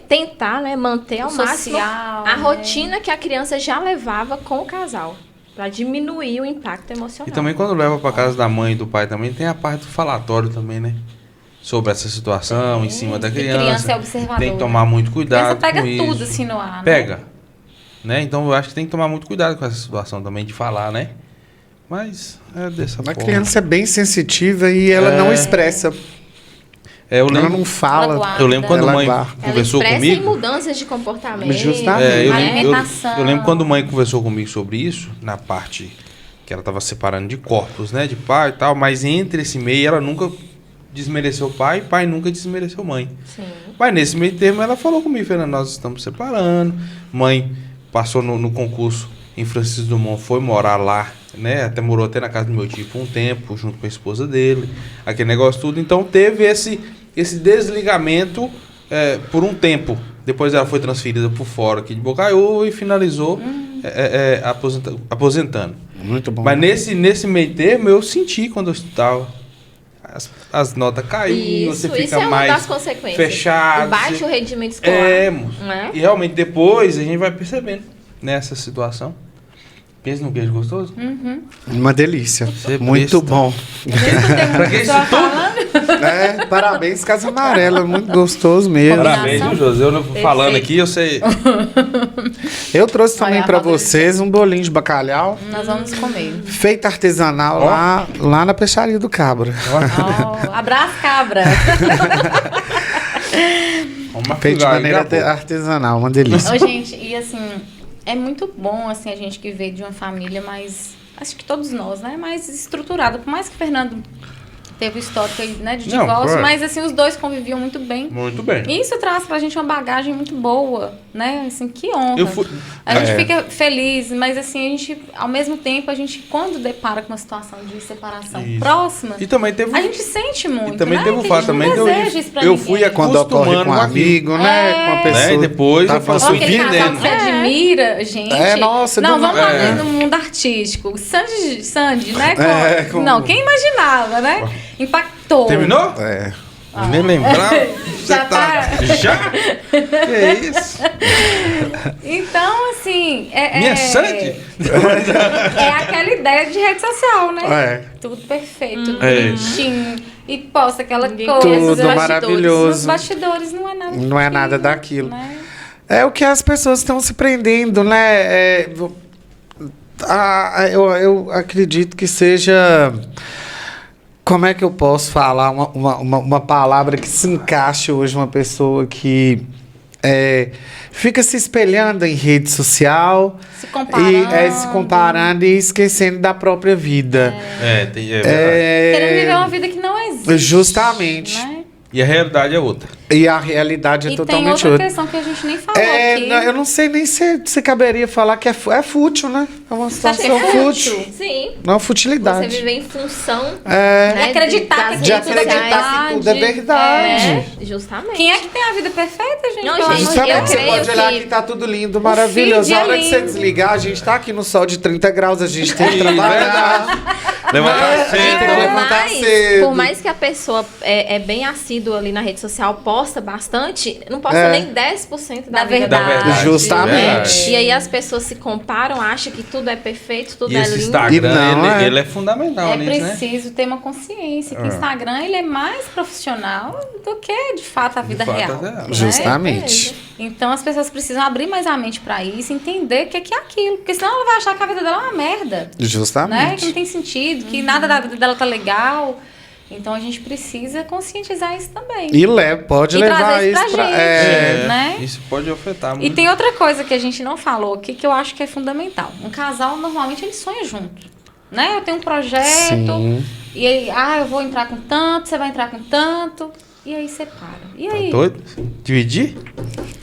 tentar, né, manter ao máximo a rotina que a criança já levava com o casal, para diminuir o impacto emocional. E também quando leva para casa da mãe e do pai também, tem a parte do falatório também, né? Sobre essa situação, em cima da criança. A criança é observadora. Tem que tomar muito cuidado com isso. A criança pega tudo assim no ar, Pega. Né? Então, eu acho que tem que tomar muito cuidado com essa situação também, de falar, né? Mas é dessa forma. A criança é bem sensitiva e ela não expressa. Ela não fala. Eu lembro quando a mãe conversou comigo. comigo. Em mudanças de comportamento. Justamente. Alimentação. Eu lembro quando a mãe conversou comigo sobre isso, na parte que ela estava separando de corpos, né? De pai e tal, mas entre esse meio ela nunca desmereceu o pai nunca desmereceu mãe. Sim. Mas nesse meio termo ela falou comigo, Fernando, nós estamos separando. Mãe passou no concurso em Francisco Dumont, foi morar lá, né? Morou até na casa do meu tio por um tempo, junto com a esposa dele, aquele negócio tudo. Então teve esse desligamento por um tempo. Depois ela foi transferida por fora aqui de Bocaiúva e finalizou aposentando. Muito bom. Mas nesse meio termo eu senti quando eu estudava. As notas caíam, você fica isso é mais uma das consequências. fechado. O baixo rendimento escolar. Né? E realmente depois a gente vai percebendo nessa situação. Pensa no queijo gostoso? Uma delícia. Você muito besta. bom. Pra que isso tudo? Parabéns, Casa Amarela. Muito gostoso mesmo. Parabéns, viu, José? Eu falando aqui, eu sei. Eu trouxe também para vocês um bolinho de bacalhau. Nós vamos comer. Feito artesanal lá na peixaria do Cabra. Abraço, cabra. Feito de maneira artesanal, uma delícia. Gente, e assim, é muito bom assim, a gente que veio de uma família mais, acho que todos nós, né? Mais estruturada. Por mais que o Fernando teve o histórico aí, né, de Não, divórcio, claro. mas assim, os dois conviviam muito bem. Muito bem. E isso traz pra gente uma bagagem muito boa, né? Assim, que honra. Eu fui- A gente É. fica feliz, mas assim, a gente, ao mesmo tempo, a gente, quando depara com uma situação de separação Isso. próxima, E também teve a gente sente muito, E também né? teve o Que a fato gente não também que deseja isso pra eu ninguém. fui Quando ocorre acostumando com um com aquilo. amigo, né? Com uma pessoa. Né? E depois tá eu faço Ó, aquele casal vendendo. que você admira, gente. É, nossa, não, do vamos nada. lá É. no mundo artístico. Sandy, né? Como- Não, quem imaginava, né? Impactou. Terminou? É. Nem lembrava. Você Já tá. Já? Que isso? Então, assim. Minha Sandy? É aquela ideia de rede social, né? É. Tudo perfeito, É. bonitinho. E posta aquela Ninguém coisa. conhece os Tudo bastidores. maravilhoso. Nos bastidores não é nada Não é daquilo, nada daquilo. né? É o que as pessoas estão se prendendo, né? Eu acredito que seja. Como é que eu posso falar uma palavra que se encaixe hoje uma pessoa que fica se espelhando em rede social Se comparando. e se comparando e esquecendo da própria vida. É verdade. Querendo viver uma vida que não existe. Justamente. Né? E a realidade é outra. E a realidade é E tem totalmente outra outra. questão que a gente nem falou aqui. Eu não sei nem se caberia falar que é fútil, né? É uma Você acha que situação é fútil. Sim. Não é Você futilidade. viver em função. É, né, acreditar das que redes tudo é sociais. verdade. que tudo é verdade. É, justamente. Quem é que tem a vida perfeita, gente? Não, Pelo amor de gente, Justamente, eu você creio pode olhar que que tá tudo lindo, maravilhoso. feed Na é hora que você lindo. desligar, a gente tá aqui no sol de 30 graus, a gente tem que Ih, trabalhar. Levantar A gente tem que cedo. levantar cedo. Por mais que a pessoa é bem assídua ali na rede social, posta bastante, não posta É. nem 10% da Da vida verdade. dela. Justamente. Verdade. E aí as pessoas se comparam, acham que tudo é perfeito, tudo E é esse lindo. Instagram, E não, ele é fundamental É nisso, né? preciso ter uma consciência que o Instagram ele é mais profissional do que, de fato, a vida fato, real. é real. né? Justamente. Então as pessoas precisam abrir mais a mente pra isso, entender o que é aquilo. Porque senão ela vai achar que a vida dela é uma merda. Né? Que não Justamente. tem sentido, que nada da vida dela tá legal. Então a gente precisa conscientizar isso também. E pode E levar trazer isso isso pra pra. gente. né? Isso pode afetar E muito. tem outra coisa que a gente não falou aqui que eu acho que é fundamental. Um casal, normalmente, ele sonha junto. Né? Eu tenho um projeto, Sim. e aí, eu vou entrar com tanto, você vai entrar com tanto, e aí separa. E aí? Doido? Dividir?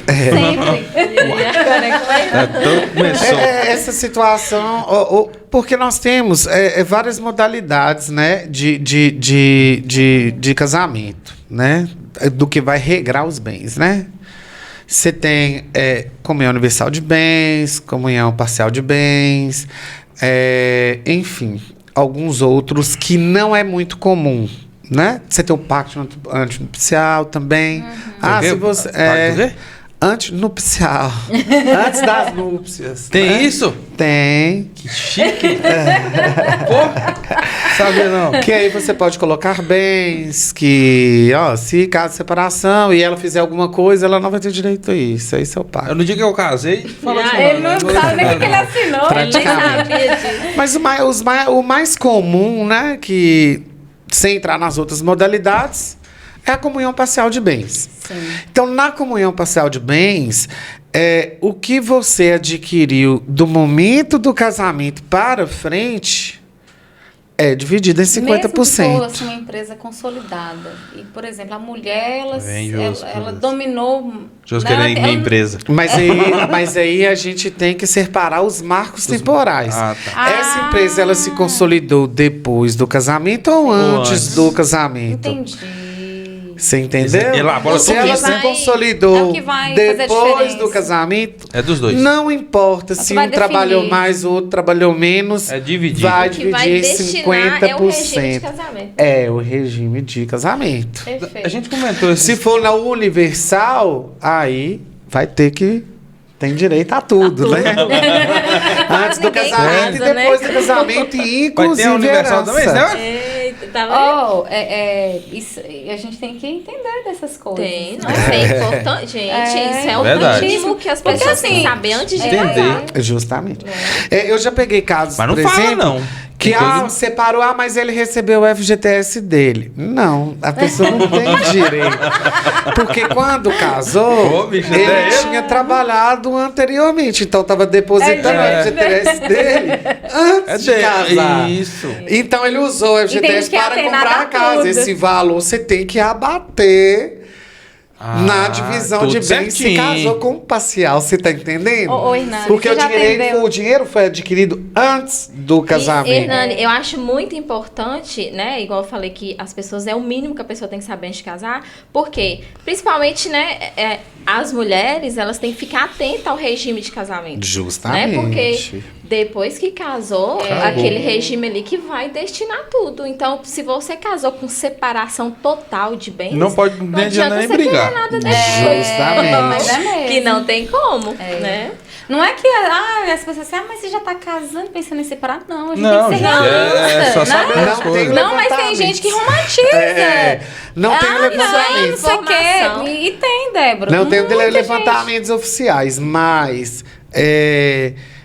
Sempre. Tá todo começou. Essa situação, porque nós temos várias modalidades, né, de casamento, né, do que vai regrar os bens, né. Você tem comunhão universal de bens, comunhão parcial de bens, enfim, alguns outros que não é muito comum, né. Você tem o pacto antinupcial também. O quê? Se você Pacto o quê? antinupcial, antes das núpcias. Tem né? isso? Tem. Que chique. Pô, sabia não. Que aí você pode colocar bens, que, se caso de separação e ela fizer alguma coisa, ela não vai ter direito a isso. Aí seu pai. No dia que eu casei, falou assim, Ele não sabe nem o que ele assinou. Ele nem sabia disso. Mas o mais comum, né, que sem entrar nas outras modalidades, é a comunhão parcial de bens. Sim. Então, na comunhão parcial de bens, o que você adquiriu do momento do casamento para frente é dividido em 50%. Mesmo que for assim, uma empresa consolidada. E, por exemplo, a mulher, Vem, Josco, ela dominou... Deus né, querendo minha ela- empresa. Mas aí a gente tem que separar os marcos temporais. Ah, tá. Essa empresa, ela se consolidou depois do casamento ou antes antes. do casamento? Entendi. Você entendeu? Elabora Se tudo ela isso, se né? É consolidou o que vai fazer a depois diferença. do casamento, É dos dois. não importa que se vai um trabalhou definir. mais, o outro trabalhou menos. É dividir. Vai O que vai dividir em destinar é o regime de 50%. casamento. É o regime de casamento. Perfeito. A gente comentou esse... Se for na universal, aí vai ter que... Tem direito a tudo, né? Antes do Ninguém casamento e casa, depois né? do casamento, e Vai inclusive ter a Universal também, herança. né? Eita, tá vendo? Isso, a gente tem que entender dessas coisas. Tem, não é importante, gente. Isso é o Verdade. mínimo que as Porque, pessoas têm assim, que saber antes de Entender. casar. Justamente. Eu já peguei casos, Mas não por fala, exemplo, não. Que, separou, mas ele recebeu o FGTS dele. Não, a pessoa não tem direito. Porque quando casou, bicho, ele tinha trabalhado anteriormente. Então, estava depositando o FGTS dele antes de casar. Isso. Então, ele usou o FGTS para comprar a casa. tudo. Esse valor você tem que abater na divisão de bens. Se casou com um parcial, você tá entendendo? Ô, Hernani, Porque você já atendeu? o dinheiro foi adquirido antes do casamento. E, Hernani, eu acho muito importante, né? Igual eu falei que as pessoas, é o mínimo que a pessoa tem que saber antes de casar. Porque, principalmente, né? As mulheres, elas têm que ficar atentas ao regime de casamento. Justamente. Né? Porque depois que casou, aquele regime ali que vai destinar tudo. Então, se você casou com separação total de bens, Não pode não nem adianta nem você brigar. querer nada Justamente. Mas é mesmo. que não tem como, né? Não é que as pessoas assim, mas você já tá casando pensando em separar? Não, a gente Não, tem que ser gente, realista. é só né? saber as Não coisas. tem Não, mas tem gente que romantiza. Não tem Não levantamento. sei o Informação. quê. E tem, Débora. Não tem Muita levantamentos oficiais, mas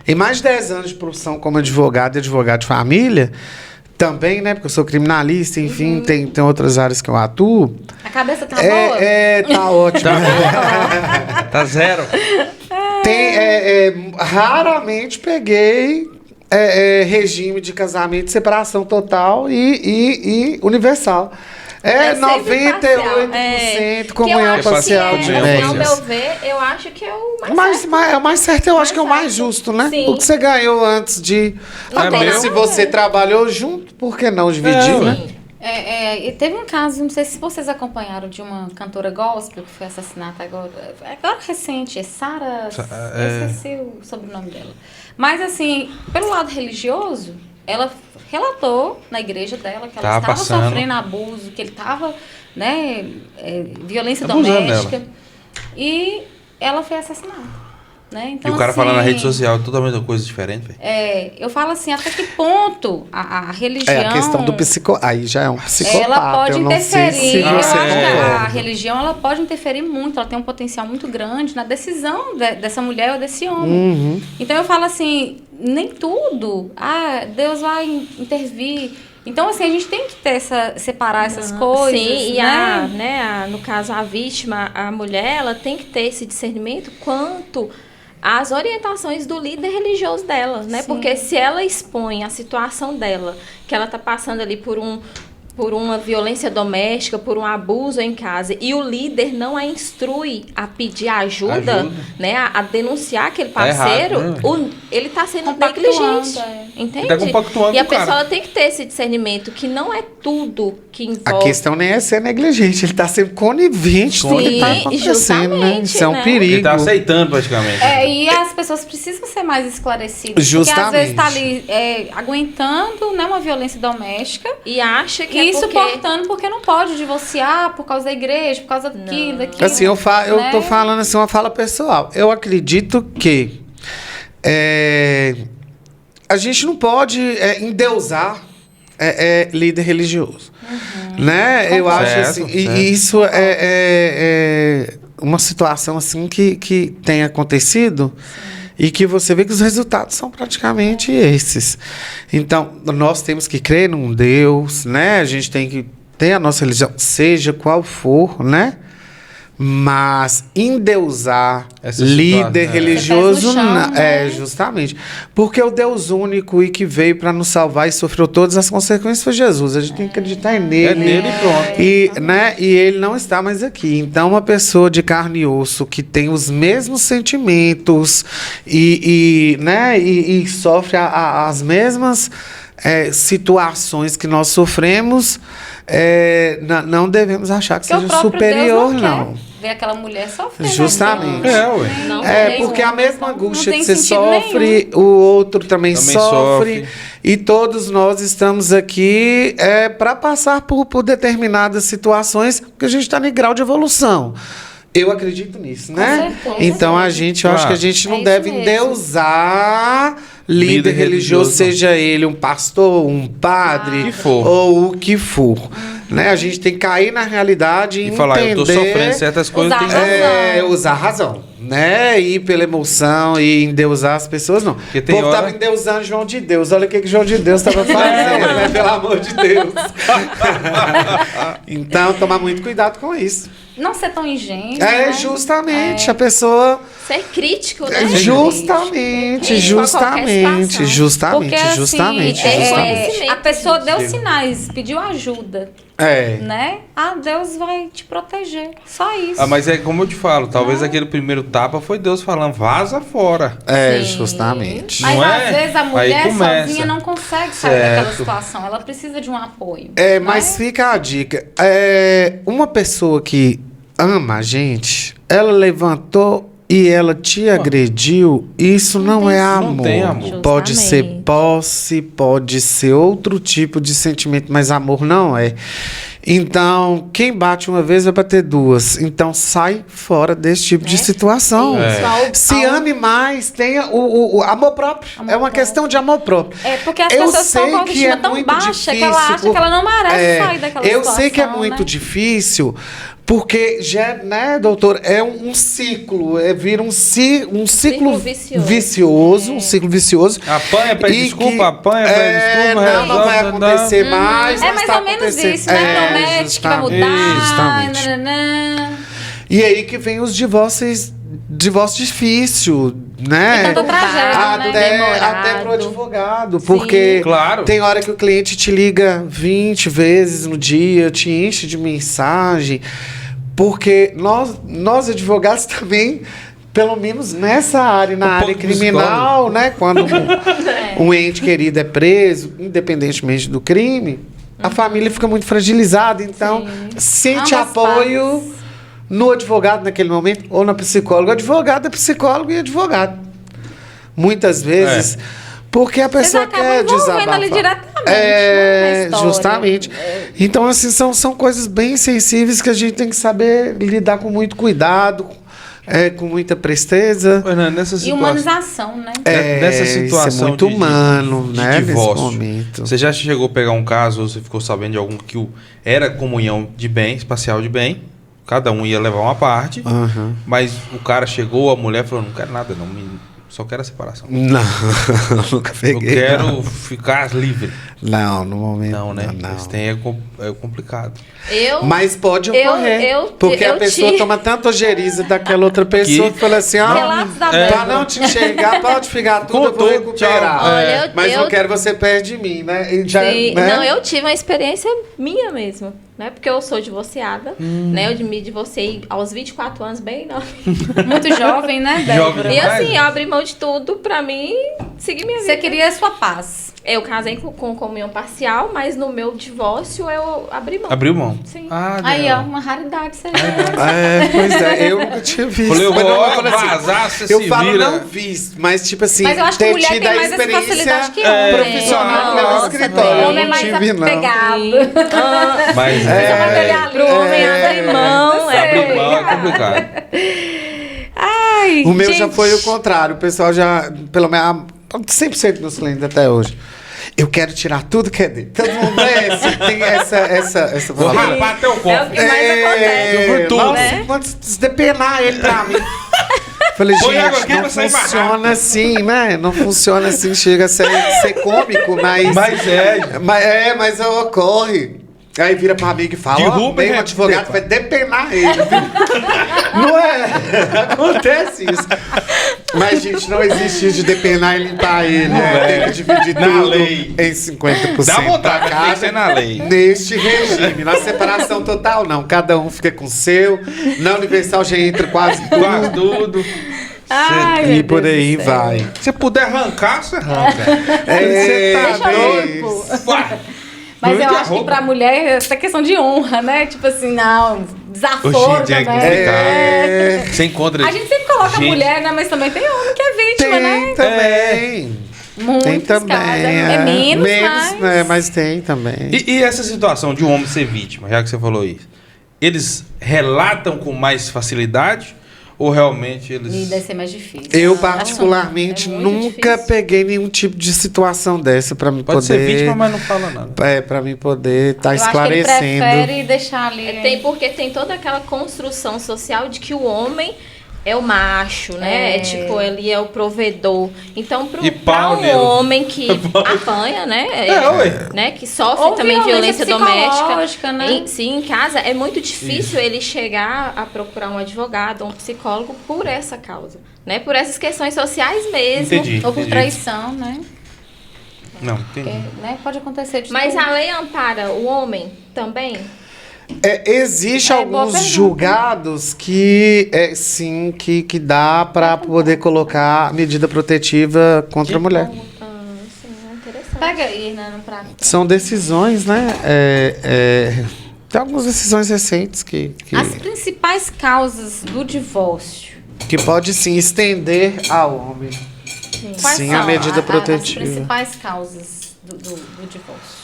em mais de 10 anos de profissão como advogado e advogado de família, também, né? Porque eu sou criminalista, enfim, tem outras áreas que eu atuo. gente. A cabeça tá boa? Tá ótimo. Tá zero. Raramente peguei regime de casamento, separação total e universal. É sempre 98% comunhão que eu acho parcial que de ao bens. meu ver, eu acho que é o mais certo. É o mais certo, eu acho que é o mais certo. justo, né? Sim. O que você ganhou antes de. Não Agora, tem nada se a você ver. trabalhou junto, por que não dividir, né? Sim. E teve um caso, não sei se vocês acompanharam, de uma cantora gospel que foi assassinada agora recente, é Sara, eu esqueci o sobrenome dela. Mas assim, pelo lado religioso, ela relatou na igreja dela que ela Tava estava passando. sofrendo abuso, que ele estava, né, violência Abusando doméstica, e ela foi assassinada. Né? E Então, o cara assim, falando na rede social totalmente uma coisa diferente, velho. eu falo assim, até que ponto a religião... É a questão do psicopata. Aí já é um psicopata. Ela pode eu não sei interferir. se Eu acho você que a concorda. religião ela pode interferir muito, ela tem um potencial muito grande na decisão dessa mulher ou desse homem. Uhum. Então eu falo assim, nem tudo, Deus vai intervir. Então, assim, a gente tem que separar essas coisas. Sim, né? no caso, a vítima, a mulher, ela tem que ter esse discernimento quanto às orientações do líder religioso dela, né? Sim. Porque se ela expõe a situação dela, que ela está passando ali por uma violência doméstica, por um abuso em casa, e o líder não a instrui a pedir ajuda. Né, a denunciar aquele parceiro, errado, né? Ele está sendo Compactuando, negligente. Entende? Tá compactuando E a com o cara. pessoa ela tem que ter esse discernimento, que não é tudo que envolve. A questão nem é ser negligente, ele está sendo conivente com o que está Sim, acontecendo, né? justamente, Isso é um né? perigo. Ele tá aceitando praticamente. E as pessoas precisam ser mais esclarecidas. Justamente. Porque às vezes está ali aguentando, né, uma violência doméstica. E acha que E é porque... suportando porque não pode divorciar por causa da igreja, por causa daquilo. Assim, eu né? tô falando assim, uma fala pessoal. Eu acredito que a gente não pode endeusar líder religioso. Né? Eu acho Certo, assim, certo. e isso é uma situação assim que tem acontecido. E que você vê que os resultados são praticamente esses. Então, nós temos que crer num Deus, né? A gente tem que ter a nossa religião, seja qual for, né? Mas endeusar Essa líder situação, religioso, Pés no chão, né? justamente. Porque o Deus único e que veio para nos salvar e sofreu todas as consequências foi Jesus. A gente tem que acreditar nele. É nele e pronto. E ele não está mais aqui. Então, uma pessoa de carne e osso que tem os mesmos sentimentos e sofre as mesmas situações que nós sofremos, não devemos achar que Porque o seja próprio superior, Deus não. quer ver aquela mulher sofrendo. Justamente. Ué. Não tem Porque a mesma não angústia tem que você sentido sofre, o outro também Também sofre. sofre. E todos nós estamos aqui para passar por determinadas situações, porque a gente está em grau de evolução. Eu acredito nisso, né? certeza. Então eu acho que a gente não isso deve mesmo. endeusar líder religioso, seja ele um pastor, um padre Que for. ou o que for. Né? A gente tem que cair na realidade e falar, entender, eu tô sofrendo certas coisas. usar a razão. Né? Ir pela emoção e endeusar as pessoas, não. O povo tava endeusando João de Deus. Olha o que João de Deus estava fazendo, né? Pelo amor de Deus. Então, tomar muito cuidado com isso. Não ser tão ingênuo. É, justamente. A pessoa... Ser crítico, né? Justamente. Porque, assim, a pessoa deu Deus. sinais, pediu ajuda. Né? Deus vai te proteger. Só isso. Mas é como eu te falo, talvez aquele primeiro tapa foi Deus falando, vaza fora. Justamente. Mas Não às vezes a mulher começa. sozinha não consegue sair daquela situação. Ela precisa de um apoio. Mas fica a dica. Uma pessoa que ama a gente, ela levantou e ela te agrediu, isso não é amor. Não tem amor. Pode ser posse, pode ser outro tipo de sentimento, mas amor não é. Então, quem bate uma vez vai bater duas. Então, sai fora desse tipo de situação. Se ame mais, tenha o amor próprio. É uma questão de amor próprio. Porque as pessoas estão com a autoestima tão baixa que ela acha que ela não merece sair daquela situação. Eu sei que é muito difícil, porque já, né, doutor, é um ciclo, vira um ciclo vicioso, um ciclo vicioso. Apanha, pede desculpa, apanha, pede desculpa, não vai acontecer mais. É mais ou menos isso, né? Promete que vai mudar. E aí que vem os divórcios difíceis, né? E tanta tragédia, até pro advogado, porque tem hora que o cliente te liga 20 vezes no dia, te enche de mensagem, porque nós advogados também, pelo menos nessa área, na área criminal, né? Quando um ente querido é preso, independentemente do crime, a família fica muito fragilizada, então sente apoio no advogado naquele momento, ou na psicóloga. Advogado é psicólogo e advogado. Muitas vezes, porque a pessoa quer desabafar. Ali diretamente, justamente. Então, assim, são coisas bem sensíveis que a gente tem que saber lidar com muito cuidado, com muita presteza. Nessa situação, e humanização, né? Nessa situação isso é muito humano, né? Divórcio. Nesse momento. Você já chegou a pegar um caso, ou você ficou sabendo de algum que era comunhão de bens, parcial de bem, cada um ia levar uma parte, mas o cara chegou, a mulher falou, não quero nada não, só quero a separação. Não, nunca peguei. Eu quero ficar livre. Não, no momento não, né? não. Isso é complicado. Mas pode ocorrer, porque a pessoa toma tanta ojeriza daquela outra pessoa que fala assim, pra não te enxergar, pode ficar tudo, eu vou recuperar. Olha, mas não quero você perto de mim, né? E já, né? Não, eu tive uma experiência minha mesmo, né? Porque eu sou divorciada, né? Eu me divorciei aos 24 anos, bem nova. Muito jovem, né, Débora? E assim, eu abri mão de tudo pra mim seguir minha vida. Você queria a sua paz. Eu casei com comunhão parcial, mas no meu divórcio eu abri mão. Abriu mão? Sim. Aí, uma raridade isso aí. Pois eu nunca tinha visto. Falei, eu vou vazar, você eu se falo, vira. não vi, mas tipo assim, mas eu acho que mulher tem mais essa facilidade que homem. Profissional no escritório. O homem é mais apegado. Mas pro homem abrir mão. Abrir mão é complicado. Ai, o meu já foi o contrário. O pessoal já, pelo menos 100% dos clientes até hoje. Eu quero tirar tudo que é dele. Todo mundo tem essa Vou rapar teu corpo. É o que mais acontece. Nossa, quando desdepenar ele pra mim. Falei, gente, não funciona assim, né? Não funciona assim, chega a ser cômico, mas... Mas ocorre. Aí vira pra amiga e fala, vem um advogado vai depenar ele. Não é? Acontece isso. Mas, gente, não existe de depenar e limpar ele. Tem que dividir tudo lei. Em 50%. Dá vontade, mas tem que ser na lei. Neste regime. Na separação total, não. Cada um fica com o seu. Na Universal já entra quase tudo. Ai, e por aí vai. Se puder arrancar, você arranca. Você tá bem. Mas eu acho que pra mulher, essa questão de honra, né? Tipo assim, não, desaforo também. Você encontra... A gente sempre coloca mulher, né? Mas também tem homem que é vítima, né? Também. Tem também. É menos, mas tem também. E essa situação de um homem ser vítima, já que você falou isso, eles relatam com mais facilidade Ou realmente eles... E deve ser mais difícil. Eu, particularmente, é muito nunca difícil. peguei nenhum tipo de situação dessa pra me Pode ser poder... vítima, mas não fala nada. Pra mim poder estar Eu acho que ele esclarecendo. prefere deixar ali. Porque tem toda aquela construção social de que o homem é o macho, né? É. Tipo, ele é o provedor. Então, E pra pau um nele. homem que apanha, né? Ué. Né? Que sofre Ou também violência doméstica. psicológica, né? Sim, em casa, é muito difícil ele chegar a procurar um advogado ou um psicólogo por essa causa. Né? Por essas questões sociais mesmo. Entendi. Ou por traição, né? Não, entendi. Porque, né? Pode acontecer de Mas tudo. a lei ampara o homem também? Existe É, boa alguns pergunta. julgados que, sim, que dá para poder colocar medida protetiva contra a mulher. Sim, é interessante. Pega aí, né, no prato. São decisões, né? Tem algumas decisões recentes que As principais causas do divórcio. pode sim estender ao homem. Quais Sim, são a medida protetiva. As principais causas do divórcio?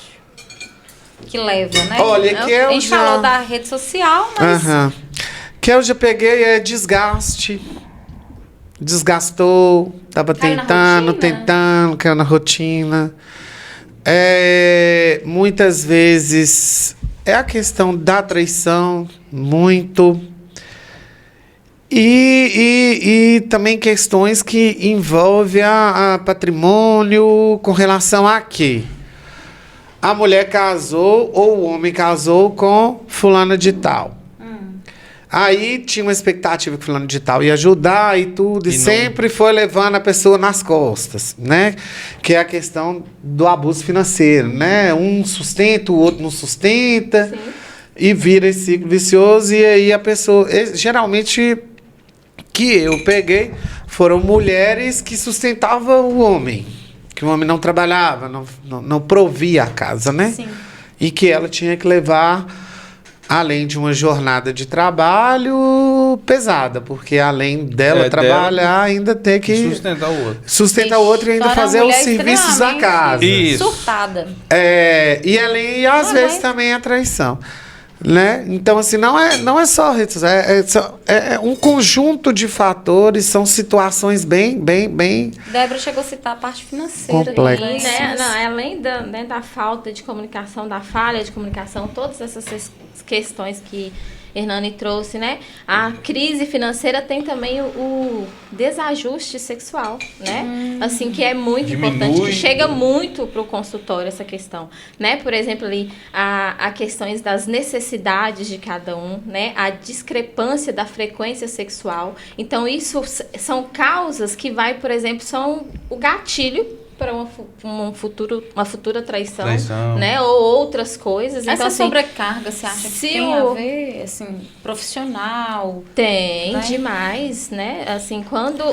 Que leva, né? Olha, que a eu gente já- falou da rede social, mas Aham. Que eu já peguei é desgaste. Desgastou, tava Caiu na tentando, rotina? caiu na rotina. Muitas vezes é a questão da traição, muito. E também questões que envolvem a patrimônio com relação a quê? A mulher casou ou o homem casou com fulana de tal. Aí tinha uma expectativa que fulano de tal ia ajudar e tudo, e E não. sempre foi levando a pessoa nas costas, né? Que é a questão do abuso financeiro, né? Um sustenta, o outro não sustenta, e vira esse ciclo vicioso, e aí a pessoa... Geralmente, que eu peguei, foram mulheres que sustentavam o homem, que o homem não trabalhava, não provia a casa, né? sim. E que ela tinha que levar, além de uma jornada de trabalho pesada, porque além dela trabalhar, ainda tem que Sustentar o outro. sustentar o outro e ainda Então, era fazer uma os mulher serviços da extremamente casa. Isso. Surtada. E às vezes também a traição. Né? Então, assim, não é só rede social, é um conjunto de fatores, são situações bem Débora chegou a citar a parte financeira. Complexo. também, E, né, além da falta de comunicação, da falha de comunicação, todas essas questões que Hernani trouxe, né? A crise financeira tem também o desajuste sexual, né? Assim, que é muito Diminui. importante, que chega muito para o consultório essa questão, né? Por exemplo, ali, a questões das necessidades de cada um, né? A discrepância da frequência sexual. Então, isso são causas que por exemplo, são o gatilho para uma futura traição, né? Ou outras coisas. Essa Então, assim, sobrecarga, você acha que se tem a ver, assim, profissional? tem Né? demais, né? Assim, quando,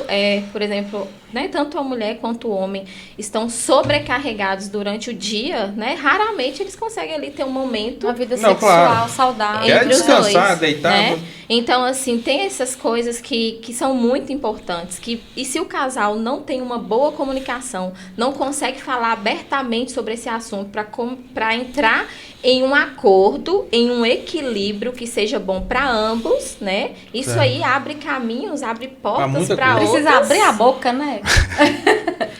por exemplo, né, tanto a mulher quanto o homem estão sobrecarregados durante o dia, né? Raramente eles conseguem ali ter um momento Uma vida Não, sexual claro. saudável. Quer entre os descansar, dois, deitar, né? Então, assim, tem essas coisas que são muito importantes. E se o casal não tem uma boa comunicação, não consegue falar abertamente sobre esse assunto para entrar em um acordo, em um equilíbrio que seja bom para ambos, né? Isso Certo. aí abre caminhos, abre portas muita para coisa. outras. Precisa abrir a boca, né?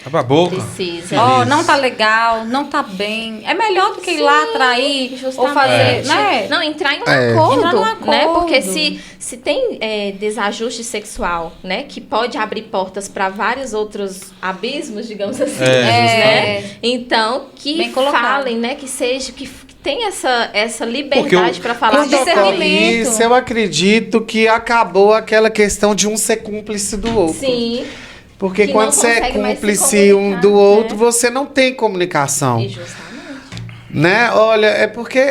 Tá pra boca. Precisa. Ó, não tá legal, não tá bem. É melhor do que ir lá atrair ou Justamente. fazer, né? Não, entrar em um Entrar acordo, num né? acordo. Porque se tem desajuste sexual, né? Que pode abrir portas para vários outros abismos, digamos assim, né? Então, que Bem colocado. falem, né? Que seja, que tem essa Porque liberdade para falar Quando ocorre discernimento. isso, eu acredito que acabou aquela questão de um ser cúmplice do outro. Sim, Porque que quando não você é consegue mais se cúmplice um comunicar, do outro, né? você não tem comunicação. e justamente. Né? Olha, é porque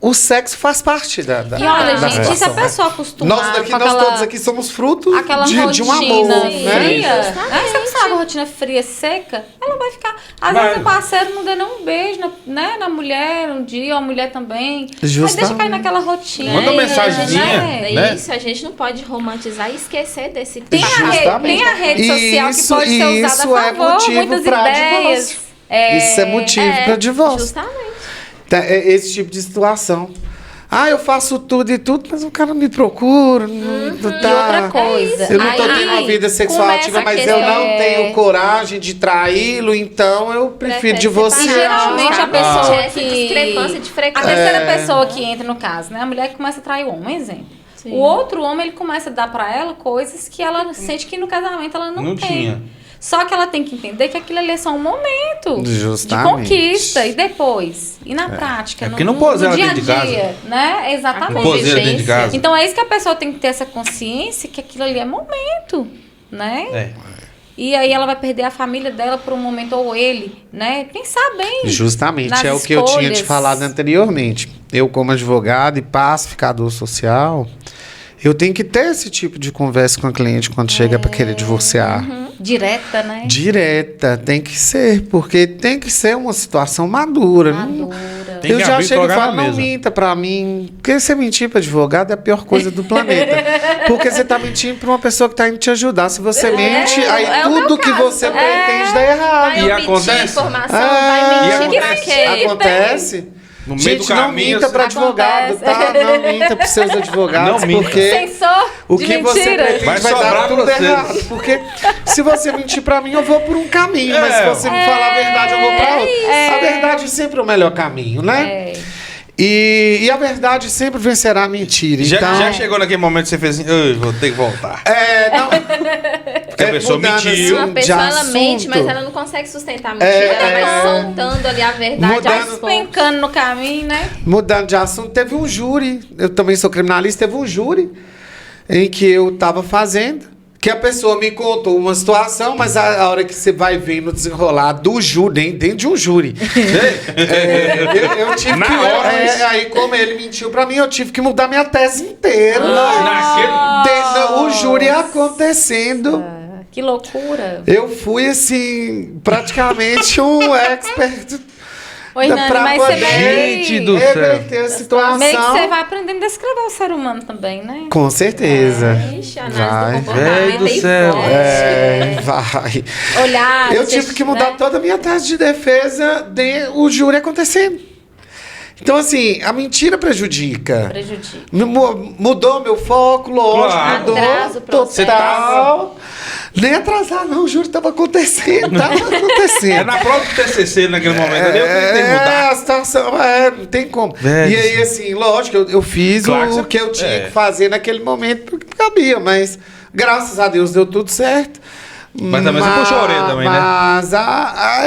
o sexo faz parte da E olha, da gente, se a situação, né? pessoa acostumar Nós com aquela... todos aqui somos fruto aquela de rotina um amor, né? fria, Justamente. né? Você sabe, a rotina fria, seca, ela vai ficar... Às Mas- vezes o parceiro não dá nem um beijo na mulher um dia, ou a mulher também. Mas deixa Justamente. cair naquela rotina. Manda uma É, mensagenzinha, né? né? Isso, a gente não pode romantizar e esquecer desse Tem Justamente. a rede social Isso- que pode ser usada isso a é favor, motivo muitas pra ideias. divórcio. Isso é motivo para divórcio. Justamente. Tá, esse tipo de situação. eu faço tudo e tudo, mas o cara não me procura. Não tá. E outra coisa, Eu não tô aí tendo uma vida sexual começa ativa, a mas questão- eu não tenho coragem de traí-lo, então eu prefiro Prefere divorciar. E geralmente a pessoa essa discrepância de A frequência. terceira pessoa que entra no caso, né? A mulher que começa a trair o homem, exemplo. Sim. O outro homem, ele começa a dar pra ela coisas que ela sente que no casamento ela não tem. tinha. Só que ela tem que entender que aquilo ali é só um momento Justamente. de conquista. E depois? E na prática? É porque não pôs ela dia a dentro de dia, né? Exatamente. Não pôs ela dentro de casa. Então é isso que a pessoa tem que ter essa consciência, que aquilo ali é momento, né? É. E aí ela vai perder a família dela por um momento, ou ele, né? Pensar bem. Justamente, nas é o que eu tinha te escolhas. falado anteriormente. Eu, como advogado e pacificador social, eu tenho que ter esse tipo de conversa com a cliente quando chega para querer divorciar. Direta, né? Direta, tem que ser, porque tem que ser uma situação madura. Não- Madura. Tem eu que já abrir e chego e colocar falo, na não mesa. minta pra mim. Porque você mentir pra advogado é a pior coisa do planeta. Porque você tá mentindo pra uma pessoa que tá indo te ajudar. Se você mente, aí é o meu tudo que caso você também. pretende dá errado. Vai E omitir acontece? informação, Ah, vai mentir e pra quê? Acontece. No meio Gente, do não caminho, minta pra assim, advogado, tá? Não minta pros seus advogados, Não minta. porque Sensor o de que você mentira. pretende Vai vai, sobrar dar tudo pra você. errado. Porque se você mentir pra mim, eu vou por um caminho, mas se É. você me falar a verdade, eu vou pra outro. É. A verdade sempre é o melhor caminho, né? É. E a verdade sempre vencerá a mentira. Já, então, já chegou naquele momento que você fez assim, "Ai, vou ter que voltar. não. Porque a pessoa mudando, mentiu. Uma de pessoa, ela assunto. mente, mas ela não consegue sustentar a mentira. Ela vai soltando ali a verdade Mudando- aos poucos. Pencando no caminho, né? Mudando de assunto, teve um júri. Eu também sou criminalista. Teve um júri em que eu estava fazendo. Que a pessoa me contou uma situação, mas a hora que você vai vendo desenrolar do júri, dentro de um júri. Eu tive Na que. hora, Aí, como ele mentiu pra mim, eu tive que mudar minha tese inteira. O júri acontecendo. Que loucura. Eu fui, assim, praticamente um expert. Oi, Nani, pra mas você poder- vai... Gente do céu. reverter a situação. Meio que você vai aprendendo a descrever o ser humano também, né? Com certeza. Ixi, a Vai. análise do Véi comportamento do aí céu. forte. Vai. Olhar... Eu tive que mudar né? toda a minha tese de defesa de o júri acontecendo. Então, assim, a mentira prejudica. Prejudica. Mudou meu foco, lógico, Claro. mudou Atrasa o processo. total. Nem atrasar, não, o júri estava acontecendo, estava É acontecendo. na prova do TCC naquele momento. Ali eu tentei mudar. A situação, não tem como. Velho. E aí, assim, lógico, eu fiz Claro que o você- que eu tinha é. que fazer naquele momento, porque cabia, mas graças a Deus deu tudo certo. Mas também você puxou a orelha também, né? Mas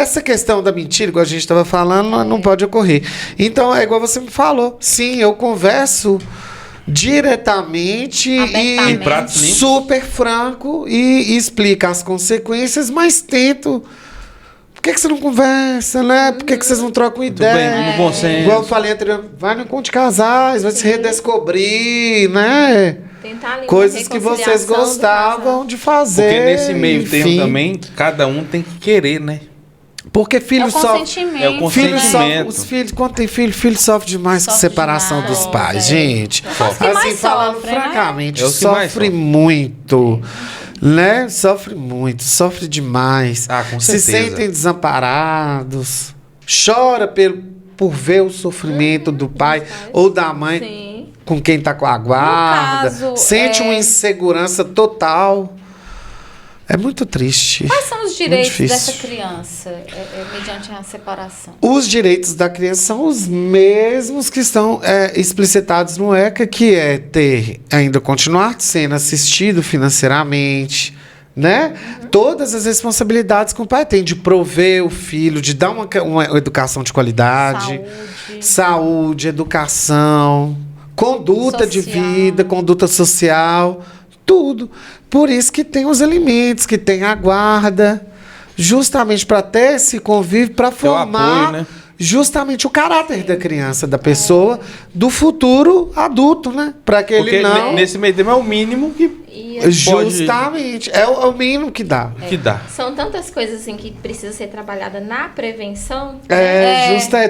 essa questão da mentira, igual a gente estava falando, não pode ocorrer. Então, é igual você me falou. Sim, eu converso diretamente Abertamente. Em pratos limpos. super franco e explica as consequências, mas tento. Por que você não conversa, né? Por que vocês não trocam ideia? bem, no bom senso. Igual eu falei anteriormente, vai no encontro de casais, vai se redescobrir, né? Tentar ali uma Coisas que vocês reconciliação do gostavam casal. de fazer. Porque nesse meio enfim. termo também, cada um tem que querer, né? Porque É filho o sofre. consentimento. É o Filho né? consentimento. sofre, os filhos, quando tem filho sofre demais com Sofre separação demais, dos pais, é. gente. São os que mais falando sofrem, né? francamente, É os que mais sofre sofrem. muito. Né? Sofre muito, sofre demais. Ah, com Se certeza. sentem desamparados. Chora por ver o sofrimento do pai ou da mãe Sim. com quem tá com a guarda. caso, Sente uma insegurança total. É muito triste. Quais são os direitos difícil. dessa criança mediante a separação? Os direitos da criança são os mesmos que estão explicitados no ECA, que é ainda continuar sendo assistido financeiramente, né? Todas as responsabilidades que o pai tem de prover o filho, de dar uma educação de qualidade, saúde, educação, conduta de Social. vida, conduta social, tudo. Por isso que tem os alimentos, que tem a guarda, justamente para ter esse convívio, para formar apoio, né? justamente o caráter da criança, da pessoa, do futuro adulto, né? Para que Porque ele não... nesse meio termo é o mínimo que E Justamente, é o mínimo que dá. dá. são tantas coisas assim que precisa ser trabalhada na prevenção.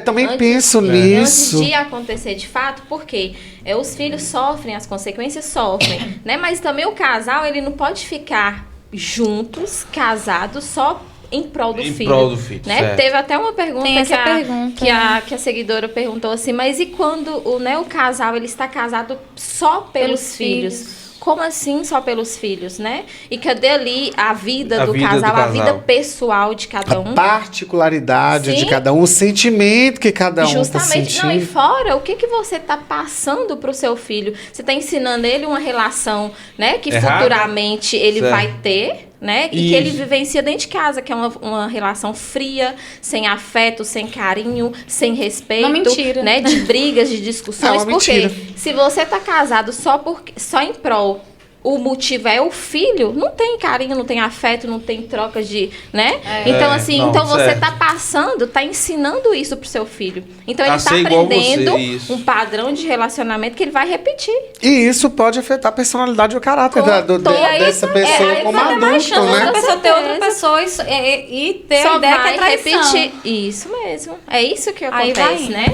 Também Antes- penso Antes nisso. de acontecer de fato, porque os filhos sofrem, as consequências sofrem, né? Mas também o casal, ele não pode ficar juntos, casados, só em prol do filho. Em prol do filho, né? certo. Teve até uma pergunta, Tem essa pergunta. Que a seguidora perguntou assim, mas e quando o casal ele está casado só pelos filhos? Como assim só pelos filhos, né? E cadê ali a vida do casal, a vida pessoal de cada um? A particularidade Sim. de cada um, o sentimento que cada um Justamente. está sentindo. Não, e fora, o que você está passando para o seu filho? Você está ensinando ele uma relação, né? Que futuramente ele vai ter, né? E que ele vivencia dentro de casa, que é uma relação fria, sem afeto, sem carinho, sem respeito. Uma mentira. Né? De brigas, de discussões. É uma porque mentira. se você tá casado só em prol, o motivo é o filho, não tem carinho, não tem afeto, não tem troca de, né? Então, assim, então você tá passando, tá ensinando isso pro seu filho. Então, ele tá aprendendo um padrão de relacionamento que ele vai repetir. E isso pode afetar a personalidade e o caráter dessa pessoa como adulto, né? A pessoa ter outra pessoa e ter a ideia que é traição. Repetir. Isso mesmo. É isso que Aí acontece, né?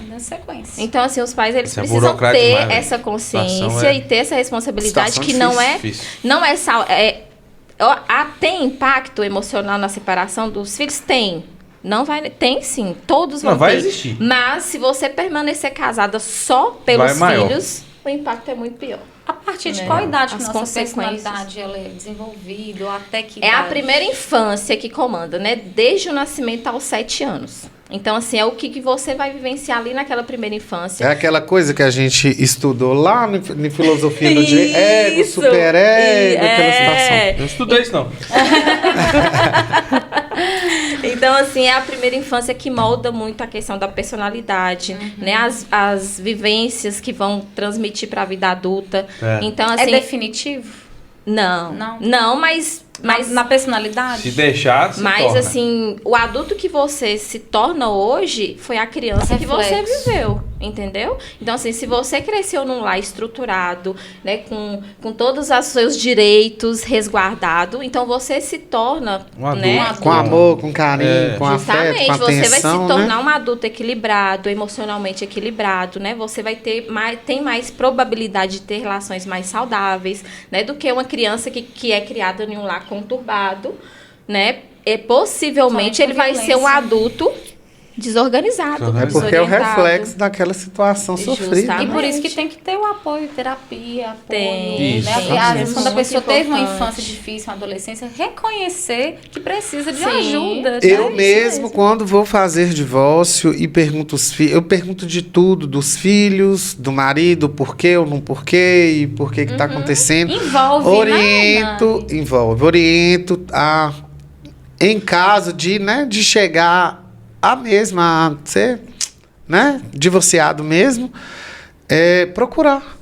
Na sequência. Então, assim, os pais, eles Isso é precisam ter demais, essa consciência e ter essa responsabilidade que difícil. não é tem impacto emocional na separação dos filhos? Tem. Não vai, tem sim, todos vão ter. Vai existir. Mas se você permanecer casada só pelos filhos, o impacto é muito pior. A partir de qual idade que As nossa consequências. personalidade ela é desenvolvida ou até que É idade? a primeira infância que comanda, né? Desde o nascimento aos 7 anos. Então, assim, é o que você vai vivenciar ali naquela primeira infância. É aquela coisa que a gente estudou lá em filosofia do direito. Ego, superego, aquela situação. Eu não estudei isso, não. Então, assim, é a primeira infância que molda muito a questão da personalidade, né? As vivências que vão transmitir para a vida adulta. Então, assim, é definitivo? Não, mas na personalidade? Se deixar, se torna. assim, o adulto que você se torna hoje foi a criança que você viveu, entendeu? Então, assim, se você cresceu num lar estruturado, né, com todos os seus direitos resguardados, então você se torna Um adulto. né, Com amor, com carinho, com afeto, com atenção, você vai se tornar né? um adulto equilibrado, emocionalmente equilibrado, né? Você vai ter tem mais probabilidade de ter relações mais saudáveis, né? Do que uma criança que é criada em um lar conturbado, né? Possivelmente ele vai ser um adulto desorganizado. É porque é o desorientado. reflexo daquela situação sofrida. Justamente. E por isso que tem que ter o apoio, terapia, apoio. Tem, Né? tem. Às vezes, quando a Muito pessoa teve uma importante. infância difícil, uma adolescência, reconhecer que precisa de Sim. ajuda. Eu né? mesmo, quando vou fazer divórcio e pergunto os filhos, eu pergunto de tudo, dos filhos, do marido, por quê ou não por quê, e por que está acontecendo. Envolve, Oriento em caso de chegar a mesma, ser, né, divorciado mesmo, procurar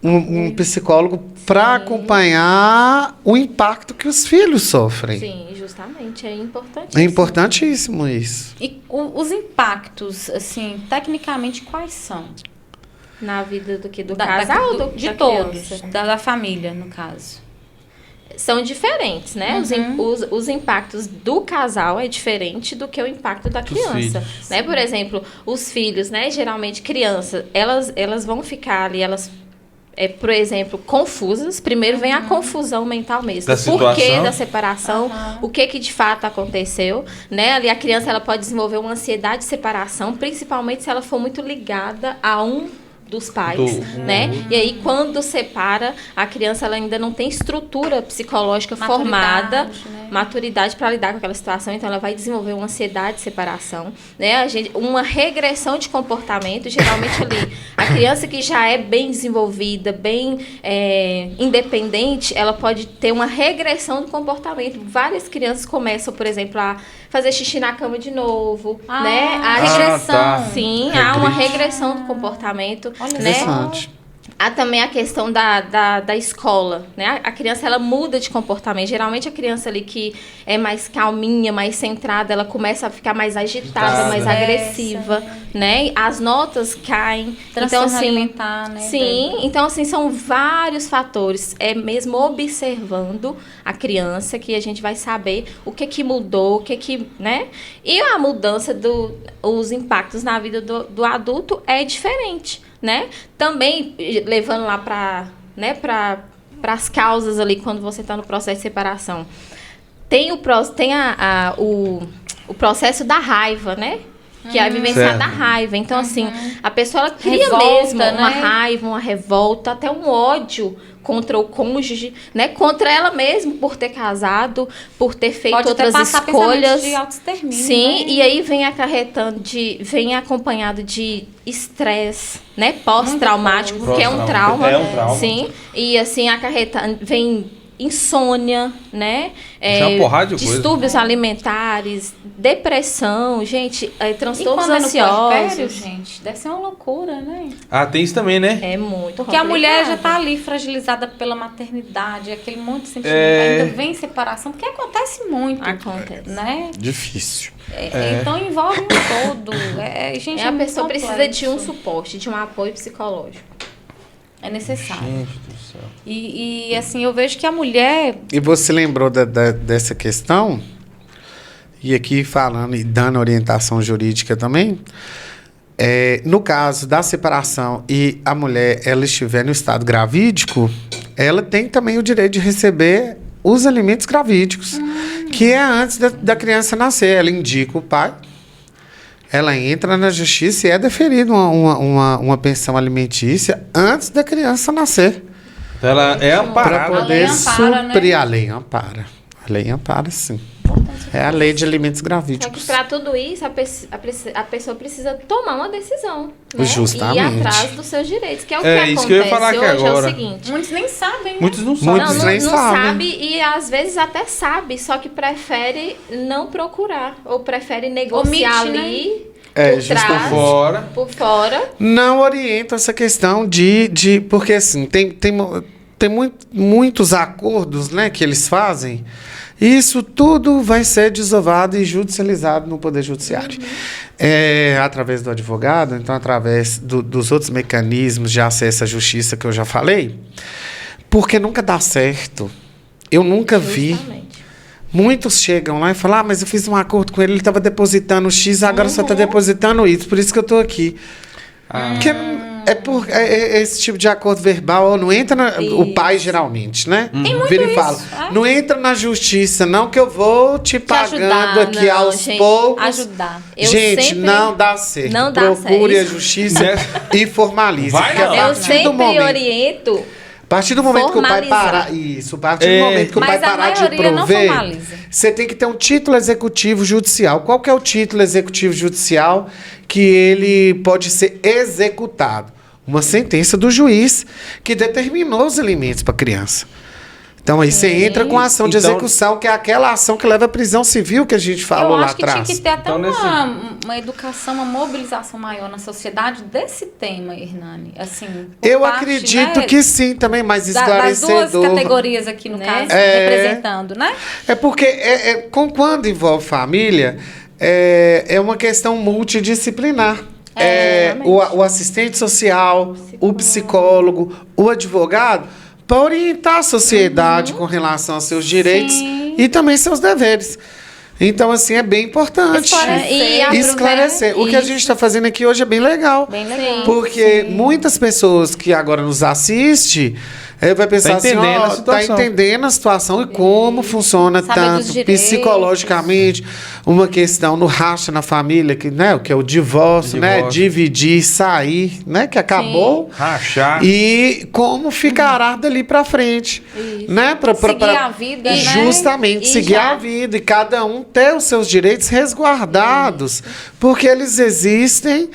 um psicólogo para acompanhar o impacto que os filhos sofrem. Sim, justamente. É importante. É importantíssimo isso. E os impactos, assim, tecnicamente, quais são? Na vida do Da- casal da- ou de da todos, criança? da família, no caso. São diferentes, né? Os impactos do casal é diferente do que o impacto da criança, filhos. né? Por exemplo, os filhos, né? Geralmente crianças, elas vão ficar ali, por exemplo, confusas. Primeiro vem a confusão mental mesmo. Da Por que situação. da separação? O que de fato aconteceu, né? Ali a criança ela pode desenvolver uma ansiedade de separação, principalmente se ela for muito ligada a um dos pais, né? E aí, quando separa, a criança ela ainda não tem estrutura psicológica formada, maturidade para lidar com aquela situação, então ela vai desenvolver uma ansiedade de separação, né? Uma regressão de comportamento, geralmente ali, a criança que já é bem desenvolvida, bem independente, ela pode ter uma regressão do comportamento. Várias crianças começam, por exemplo, a fazer xixi na cama de novo, né? A regressão. tá. Sim, há uma regressão do comportamento, né? Interessante. Há também a questão da escola, né? A criança, ela muda de comportamento. Geralmente, a criança ali que é mais calminha, mais centrada, ela começa a ficar mais agitada, mais agressiva, né? As notas caem. Transtorno alimentar, né? Sim, então, assim, são vários fatores. É mesmo observando a criança que a gente vai saber o que mudou, né? E a mudança os impactos na vida do adulto é diferente, né? Também levando lá para as causas ali quando você está no processo de separação. tem o processo da raiva, né? Que é a vivenciar da raiva. Então, assim, a pessoa ela cria Revolta, mesmo né? uma raiva, uma revolta, até um ódio contra o cônjuge, né? Contra ela mesma por ter casado, por ter feito Pode até outras passar escolhas. de autoextermínio, Sim, né? e aí vem acompanhado de estresse, né? Pós-traumático, Muita porque é um trauma. É um trauma. Sim, e assim, vem insônia, né? Isso é uma porrada de coisa. Distúrbios alimentares, depressão, gente, E transtornos quando é no puerpério, ansiosos. gente, deve ser uma loucura, né? Ah, tem isso também, né? É muito Porque a mulher já complicado. tá ali fragilizada pela maternidade, aquele monte de sentimento, É. ainda vem separação, porque acontece muito, Acontece. né? Difícil. Então envolve um todo. Gente, A muito pessoa precisa complexo. de um suporte, de um apoio psicológico. É necessário. Gente do céu. E assim, eu vejo que a mulher... E você lembrou dessa questão? E aqui falando e dando orientação jurídica também. No caso da separação e a mulher ela estiver no estado gravídico, ela tem também o direito de receber os alimentos gravídicos, que é antes da criança nascer. Ela indica o pai, ela entra na justiça e é deferida uma pensão alimentícia antes da criança nascer. Então ela é Para amparada. A lei poder ampara, né? suprir. A lei ampara. A lei ampara, sim. É a lei de alimentos Só que gravídicos. para tudo isso, a pessoa precisa tomar uma decisão. Né? Justamente. E ir atrás dos seus direitos, que é o É, que isso que eu ia acontece falar aqui hoje. agora. É o seguinte. Muitos nem sabem, né? Muitos não sabem. Muitos Não nem sabem. sabe e às vezes até sabe, só que prefere não procurar. Ou prefere negociar Omite, ali É, por trás, fora. por fora. Não orienta essa questão de porque assim, tem muitos acordos, né, que eles fazem. E isso tudo vai ser desovado e judicializado no Poder Judiciário. Através do advogado, então através dos outros mecanismos de acesso à justiça que eu já falei. Porque nunca dá certo. Eu nunca vi. Justamente. Muitos chegam lá e falam, mas eu fiz um acordo com ele estava depositando X, agora só está depositando isso, por isso que eu estou aqui. Porque esse tipo de acordo verbal não entra o pai geralmente, né? Vira e fala, não entra na justiça, não que eu vou te pagando ajudar, aqui não, aos gente, poucos. ajudar. Eu Gente, sempre- não dá certo. Não dá Procure certo. a justiça e formalize. Vai Porque a não. Eu partir do sempre momento, oriento. a partir do momento que o pai Formalizar. parar. Isso, a partir do momento que o pai Mas a parar de maioria não prover, formaliza. você tem que ter um título executivo judicial. Qual que é o título executivo judicial que ele pode ser executado? Uma sentença do juiz que determinou os alimentos para a criança. Então aí você entra com a ação de Então- execução, que é aquela ação que leva à prisão civil que a gente falou Eu lá acho que atrás. tinha que ter até Então, uma educação, uma mobilização maior na sociedade desse tema, Hernani. Assim, por Eu parte, acredito né, que sim, também mais das esclarecedor. duas categorias aqui, no Né? caso, É. representando, né? É porque quando envolve família, é uma questão multidisciplinar. O assistente social, o psicólogo, o advogado, para orientar a sociedade com relação aos seus direitos Sim. e também seus deveres. Então, assim, é bem importante Esclarecer. esclarecer. O que a Isso. gente está fazendo aqui hoje é bem legal. Bem legal. Porque muitas pessoas que agora nos assistem vai pensar assim, entendendo a ó, tá situação. entendendo a situação e como funciona Saber dos tanto direitos. psicologicamente, uma questão no racha na família, que, né, o que é o divórcio, né? Divórcio. Dividir, sair, né? Que acabou. Rachar. E como ficará dali pra frente. Né? Seguir a vida, né? Justamente, E seguir já- a vida. E cada um ter os seus direitos resguardados. Porque eles existem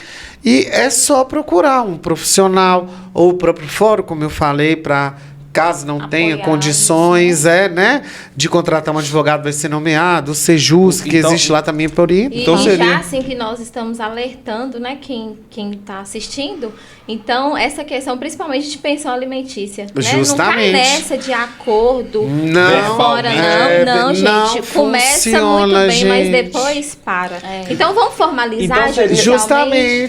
e é só procurar um profissional ou o próprio fórum, como eu falei, para caso não tenha Apoiar condições, né, de contratar um advogado, vai ser nomeado, o Sejus, que Então- existe lá também para orientar. E, Então e seria- já assim que nós estamos alertando, né, quem está assistindo, então essa questão principalmente de pensão alimentícia, né? Não Justamente. cai nessa de acordo Não, fora, não, gente. não Começa muito funciona, bem, mas gente. depois para. Então vamos formalizar Então seria- judicialmente,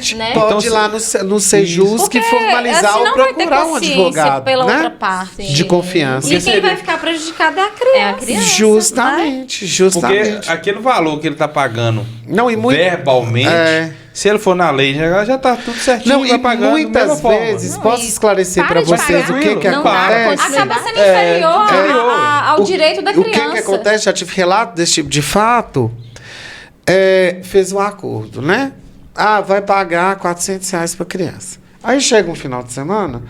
Justamente. né? Pode Então, ir lá no Sejus Porque, que formalizar assim, ou não vai ter procurar um consciência advogado. pela né? outra parte. De confiança. E quem seria- vai ficar prejudicado é a criança. É a criança. Justamente, justamente. Porque aquele valor que ele tá pagando Não, e muito. verbalmente, É. Se ele for na lei, já tá tudo certinho, Não, vai e pagando da mesma muitas forma. vezes, Não, posso e esclarecer para para de vocês pagar. o que Não dá acontece? Acaba sendo inferior ao direito da O que criança. acontece, já tive relato desse tipo de fato, fez um acordo, né? Ah, vai pagar R$ 400 para criança. Aí chega um final de semana,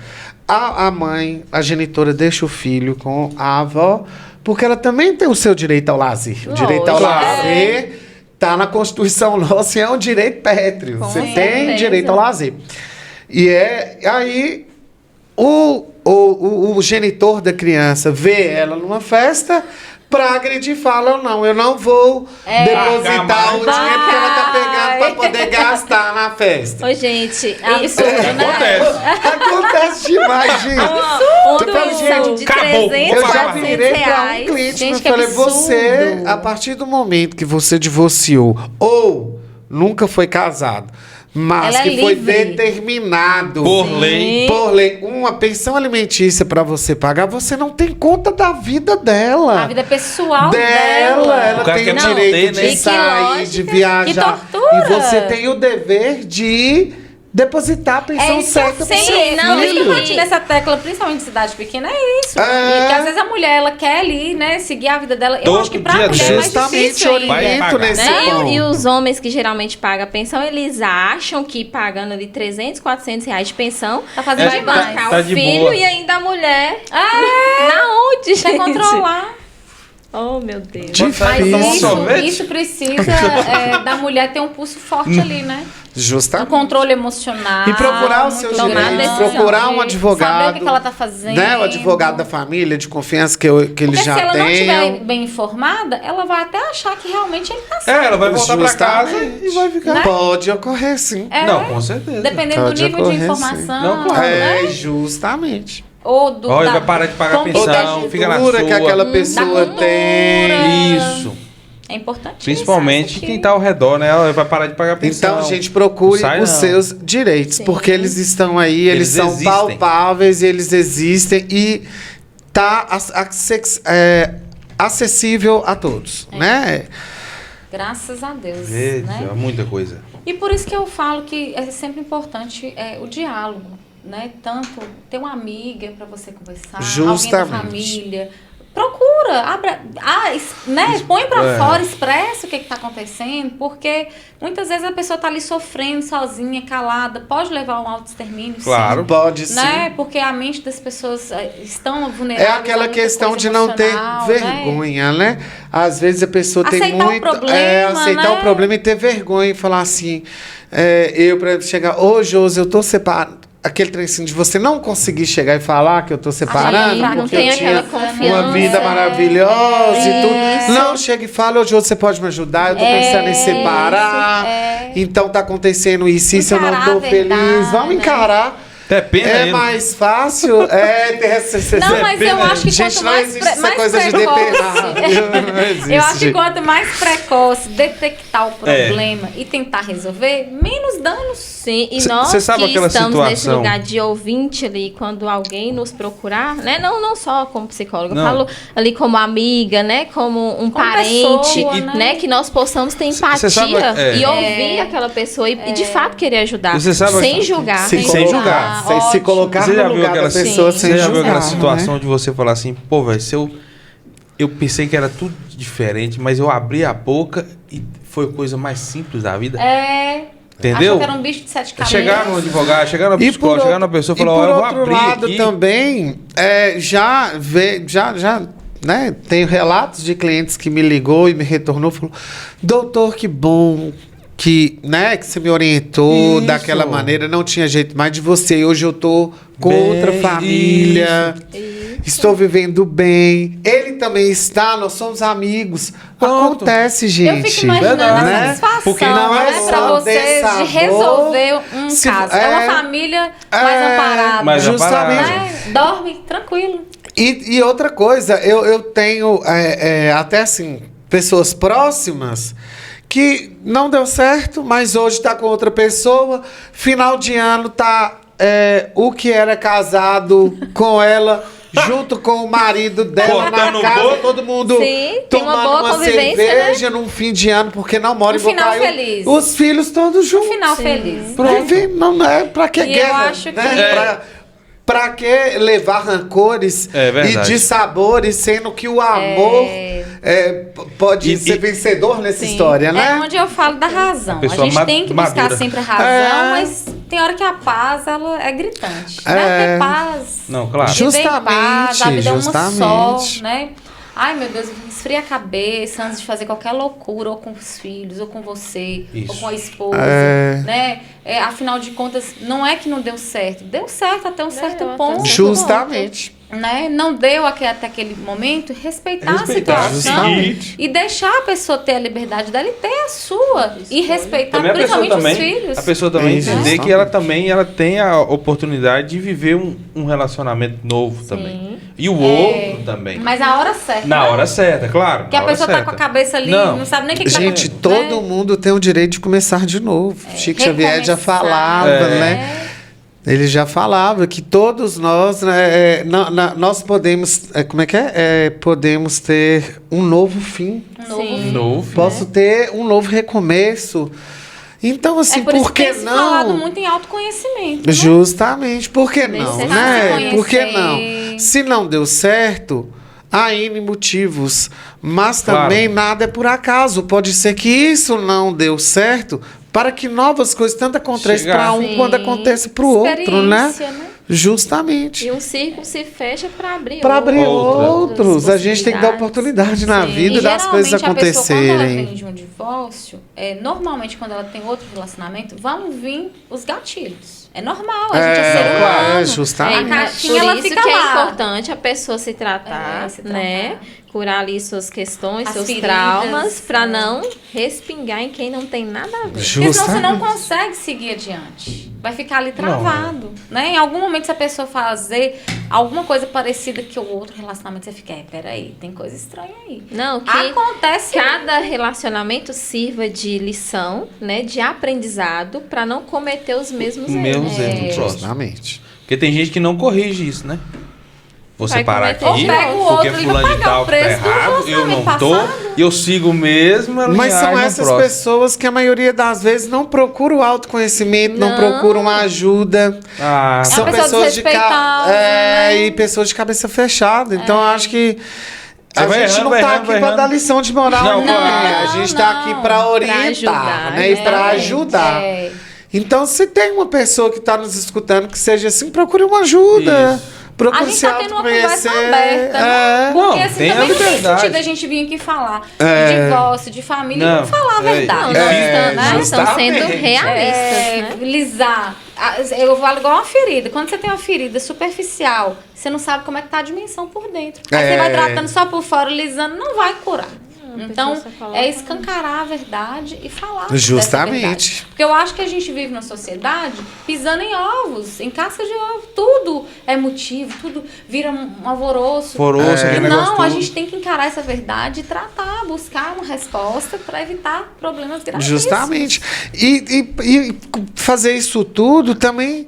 a mãe, a genitora, deixa o filho com a avó, porque ela também tem o seu direito ao lazer. O direito ao Lógico. lazer está na Constituição nossa e é um direito pétreo. Você tem certeza. direito ao lazer. E aí o genitor da criança vê ela numa festa para agredir e fala, não, eu não vou depositar o dinheiro que ela tá pegando para poder gastar na festa. Ô, gente, Absurdo, isso né? Acontece. Acontece demais, gente. Um Eu falo, doação gente, de acabou. 300, Eu já 400 virei para um reais. cliente e Gente, que falei, absurdo. você, a partir do momento que você divorciou ou nunca foi casado, mas Ela é que foi livre. determinado Por lei. por lei, uma pensão alimentícia para você pagar, você não tem conta da vida dela. A vida pessoal Ela O cara tem o quer direito manter, de né? Que sair, lógica, de viajar. que tortura. E você tem o dever de depositar a pensão isso certa que eu pro sei, seu não, isso que eu filho. bati nessa tecla, principalmente em cidade pequena, é isso. É. E porque às vezes a mulher, ela quer ali, né, seguir a vida dela. Eu Todo acho que pra dia mulher é mais Justamente difícil ainda. Vai oriento pagar. nesse Né? ponto. E os homens que geralmente pagam a pensão, eles acham que pagando ali 300, 400 reais de pensão, Tá fazendo vai demais. bancar Tá o de filho boa. e ainda a mulher. É, Na onde, gente? quer controlar. Oh, meu Deus. Difícil. Mas Tomar um isso, sorvete? isso precisa da mulher ter um pulso forte ali, né? Um Justamente. controle emocional. E procurar os muito seus grande. tomar direitos, decisão. procurar um advogado. Saber o que ela tá fazendo. Né, o advogado da família, de confiança que eles Porque já se ela não tenham. estiver bem informada, ela vai até achar que realmente ele tá certo. É, ela vai voltar pra casa Justamente. e vai ficar. Né? Pode ocorrer, sim. É, Não, com certeza. dependendo do Pode nível de ocorrer, sim. informação, Não, claro. né? Justamente. Ou do Olha, vai parar de pagar como pensão, da- fica na Cultura sua. que aquela da pessoa cultura. tem. Isso. É importante. Principalmente quem tá ao redor, né? Ela vai parar de pagar pensão. Então, gente, procure Não sai, os não. seus direitos, Sim. porque eles estão aí, eles são existem. palpáveis, eles existem e tá acessível a todos, né? Graças a Deus. Veja, Né? muita coisa. E por isso que eu falo que é sempre importante o diálogo, né? Tanto ter uma amiga para você conversar, Justamente. alguém da família. Procura, né? Põe para fora, expressa o que está acontecendo, porque muitas vezes a pessoa está ali sofrendo sozinha, calada, pode levar a um autoextermínio, Claro. Pode sim. né? Porque a mente das pessoas estão vulneráveis. É a aquela muita questão coisa de não ter emocional, vergonha, né? Às vezes a pessoa tem Aceitar o muito. problema, aceitar né? o problema e ter vergonha e falar assim. Eu, pra chegar, ô Josi, eu tô separado. Aquele trecinho de você não conseguir chegar e falar que eu tô separando, Sim, não porque tem eu tinha aquela confiança. uma vida maravilhosa e tudo. Isso. Não, chega e fala, ô Josi, você pode me ajudar? Eu tô pensando em separar. Então tá acontecendo isso, eu não Encarar tô a verdade, feliz. Vamos né? encarar. Até pena É ele. mais fácil. Ter essa. Não, mas eu acho que Gente, quanto não mais, existe essa mais coisa de precoce, depenar. Não existe. eu acho que quanto mais precoce detectar o problema e tentar resolver, menos danos. Sim, e Cê- nós cê sabe que aquela estamos nesse situação? lugar de ouvinte ali, quando alguém nos procurar, né? Não só como psicóloga, Não. eu falo ali como amiga, né? Como um Como parente, pessoa, né? Que nós possamos ter Cê empatia sabe, e ouvir aquela pessoa e de fato querer ajudar. E você sabe sem que- julgar. Sem julgar. Sem se Ótimo. colocar Você já no viu lugar aquela, da pessoa Sim. sem você já viu julgar, aquela situação né? de você falar assim, pô, velho, se eu pensei que era tudo diferente, mas eu abri a boca e foi a coisa mais simples da vida. Entendeu? Achou que era um bicho de sete cabeças. Chegar no advogado, chegar no psicólogo, chegar na pessoa e falar, por ó, eu vou outro abrir lado aqui. também, né, tenho relatos de clientes que me ligou e me retornou, falou, doutor, que bom que você me orientou Isso. daquela maneira, não tinha jeito mais de você, hoje eu tô com Bem, outra família, estou vivendo bem, ele também está, nós somos amigos. Pronto. Acontece, gente. Eu fico imaginando Verdade. a satisfação, Porque não é né, só pra vocês dessa de resolver um se- caso. É uma família mais amparada. Mais justamente. amparada. Né? Dorme tranquilo. E outra coisa, eu tenho até assim, pessoas próximas que não deu certo, mas hoje está com outra pessoa. Final de ano tá o que era casado com ela junto com o marido dela Cortando na o casa, bolo. todo mundo Sim, tem uma tomando boa uma convivência, cerveja num fim de ano, porque não mora Um em final Bocaiúva. feliz. Os filhos todos juntos. Um final feliz. Enfim, não é pra que E eu guerra, acho né? que- Pra que levar rancores É verdade. e dissabores, sendo que o amor pode E- ser vencedor nessa Sim. história, né? É onde eu falo da razão. A pessoa gente tem que buscar madura. sempre a razão, É. mas tem hora que a paz, ela é gritante. É. Né? Ter paz. Não, claro. Viver em paz, a vida é uma só, Justamente. né? Ai, meu Deus, esfria a cabeça antes de fazer qualquer loucura, ou com os filhos, ou com você, Isso. ou com a esposa, É. né? Afinal de contas, não é que não deu certo. Deu certo até um certo até ponto. certo Justamente. Né? Não deu até aquele momento, respeitar Respeitar, a situação justamente. e deixar a pessoa ter a liberdade dela e ter a sua. E respeitar Também a pessoa principalmente os também, filhos. a pessoa também Isso. entender que ela também ela tem a oportunidade de viver um relacionamento novo também. E o outro também. Mas a hora certa. Na né? hora certa, claro. Que a na hora pessoa tá certa. com a cabeça ali, Não. não sabe nem o que Gente, tá todo mundo tem o direito de começar de novo. Chico Xavier já recomeçar. falava, né? Ele já falava que todos nós, né, nós podemos, como é que é? Podemos ter um novo fim. Sim. Novo. Posso ter um novo recomeço. Então, assim, É por isso por que que tem se falado não? muito em autoconhecimento. Né? Justamente, por que não, Necessário né? se Por que conhecer. não? Se não deu certo, há N motivos, mas Claro. também nada é por acaso. Pode ser que isso não deu certo para que novas coisas tanto aconteçam Chegar. para um Sim. quanto acontece para o outro, né? Experiência, né? Justamente. E um círculo se fecha para abrir Para abrir Outras outros. A gente tem que dar oportunidade na Sim. vida E das coisas geralmente a pessoa, quando ela acontecerem. vem de um divórcio, normalmente quando ela tem outro relacionamento, vão vir os gatilhos. É normal, a gente é ser humano. Claro, A justamente. caixinha, Por ela isso fica que é lá. importante a pessoa se tratar, Se tratar. né? Curar ali suas questões, As seus feridas, traumas, para né? não respingar em quem não tem nada a ver. Porque senão você não Justamente. consegue seguir adiante. Vai ficar ali travado. Né? Em algum momento, se a pessoa fazer alguma coisa parecida que o outro relacionamento, você fica, peraí, tem coisa estranha aí. Não, que Acontece. cada relacionamento sirva de lição, né? De aprendizado, para não cometer os mesmos Mesmos erros. erros do próximo. Justamente. Porque tem gente que não corrige isso, né? Vou Vai separar cometer aqui, de novo. Ou pega o porque outro e fulano vai de pagar tal o que tá preço do errado, eu relacionamento não tô, passado. e eu sigo mesmo a Mas são linhagem no essas próximo. pessoas que a maioria das vezes não procuram autoconhecimento, não Não. procuram ajuda. Ah, São pessoa pessoas de desrespeitosa, né? e pessoas de cabeça fechada. Então eu acho que a Você vai gente errando, não vai tá errando, aqui vai para errando. dar lição de moral, Não, ninguém. claro. A gente tá aqui para orientar, ajudar, né? E para exatamente. ajudar. É. Então, se tem uma pessoa que está nos escutando que seja assim, procure uma ajuda. Isso. A Procure gente se tá tendo uma conversa autoconhecer. aberta, né? É. Não, Porque assim tem a também não tem liberdade. sentido a gente vir aqui falar É. de divórcio, de família e Não, não falar a verdade. Não, É, nós estamos sendo justamente. realistas, né? Lisar. Eu falo igual uma ferida. Quando você tem uma ferida superficial, você não sabe como é que tá a dimensão por dentro. Aí você vai tratando só por fora, lisando, não vai curar. Então, pessoa só coloca- é escancarar a verdade e falar. Justamente. dessa verdade. Porque eu acho que a gente vive numa sociedade pisando em ovos, em casca de ovo. Tudo é motivo, tudo vira um alvoroço. Foroço, aquele negócio Não, a todo. gente tem que encarar essa verdade e tratar, buscar uma resposta para evitar problemas graves. Justamente. E fazer isso tudo também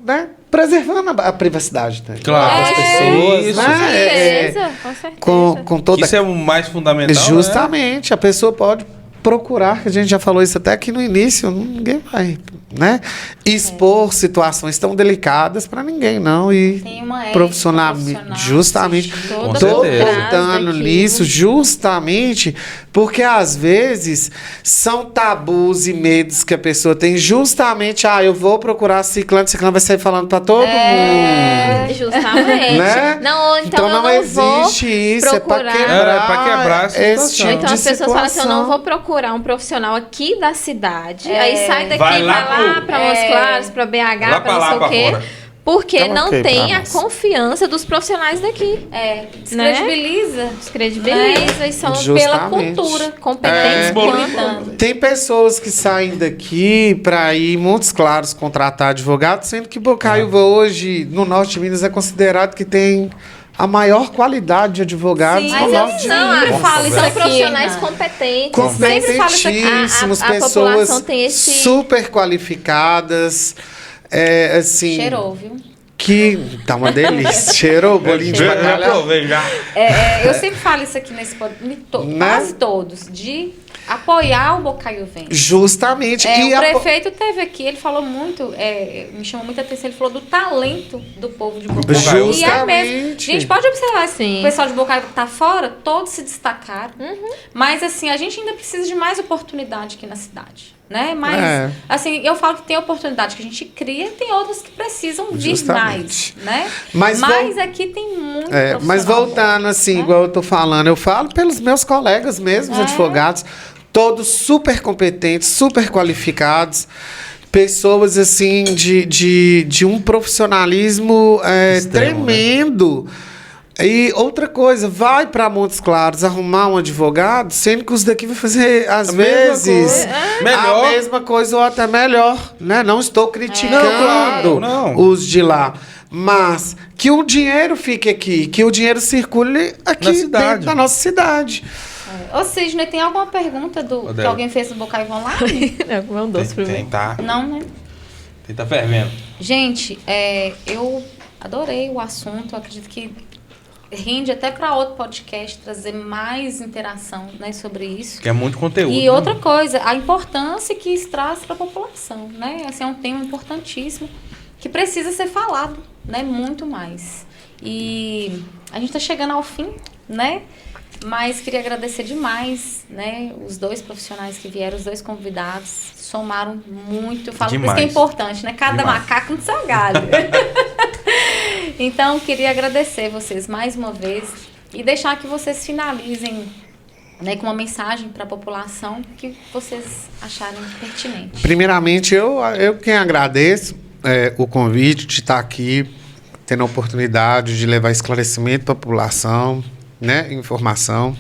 né, preservando a privacidade Claro. das pessoas. Isso. Né? Com certeza, com certeza. Com toda Isso é o mais fundamental, Justamente, a pessoa pode procurar, que a gente já falou isso até aqui no início, ninguém vai, né? Expor situações tão delicadas para ninguém, não. E Tem uma ética profissionalmente, profissional, justamente, existe Com tô certeza. voltando daquilo. nisso, justamente porque às vezes são tabus e medos que a pessoa tem, justamente, eu vou procurar ciclano vai sair falando para todo mundo. Justamente. Né? Não, então, eu não não vou existe isso, é para procurar. quebrar, É, pra quebrar essa esse situação. tipo Então de as pessoas falam assim, eu situação. não vou procurar um profissional aqui da cidade, aí sai daqui, Vai vai lá lá pro- para Montes Claros, para BH, Lá para pra não lá, sei pra o quê, fora. porque Então, não ok, tem pra a nós. confiança dos profissionais daqui. Descredibiliza. Descredibiliza e são Justamente. Pela cultura. competentes É. quanto. Tem pessoas que saem daqui para ir em Montes Claros contratar advogado, sendo que Bocaiúva hoje, no norte de Minas, é considerado que tem a maior qualidade de advogados Sim, no mas eu norte de Não, sempre Minas. falo isso são aqui, profissionais Ana. competentes. Sempre falo isso aqui. Competentíssimos, A pessoas população tem esse... super qualificadas, assim, Cheirou, viu? que tá uma delícia. Cheirou o bolinho de bacalhau? Eu sempre falo isso aqui nesse podcast, Né? quase todos, de apoiar o Bocaiúva Vem. Justamente. O prefeito teve aqui, ele falou muito, me chamou muita atenção, ele falou do talento do povo de Bocaiúva. E é mesmo. Gente, pode observar, Sim. o pessoal de Bocaiúva que tá fora, todos se destacaram. Mas, assim, a gente ainda precisa de mais oportunidade aqui na cidade. Né? Mas, assim, eu falo que tem oportunidade que a gente cria, tem outras que precisam vir mais, né? Mas aqui tem muito mas voltando, assim, igual eu tô falando, eu falo pelos meus colegas mesmo, os advogados, todos super competentes, super qualificados, pessoas, assim, de um profissionalismo Extremo, tremendo. E outra coisa, vai para Montes Claros arrumar um advogado, sendo que os daqui vai fazer, às vezes, melhor. a mesma coisa ou até melhor, né? Não estou criticando Não. os de lá, mas que o dinheiro fique aqui, que o dinheiro circule aqui dentro da nossa cidade. Ô, Sidney, tem alguma pergunta que alguém fez no Bocaiúva Online? Não, comer um doce primeiro. Tá. Não, né? Tá fervendo. Gente, eu adorei o assunto, eu acredito que rende até para outro podcast trazer mais interação, né, sobre isso. Que é muito conteúdo. E outra coisa, a importância que isso traz para a população, né? Esse é um tema importantíssimo que precisa ser falado, né, muito mais. E a gente está chegando ao fim, né? Mas queria agradecer demais, né, os dois profissionais que vieram, os dois convidados, somaram muito. Eu falo por isso que é importante, né? Cada macaco no seu galho. Então, queria agradecer vocês mais uma vez e deixar que vocês finalizem, né, com uma mensagem para a população que vocês acharem pertinente. Primeiramente, eu quem agradeço o convite de estar aqui, tendo a oportunidade de levar esclarecimento para a população, né, informação.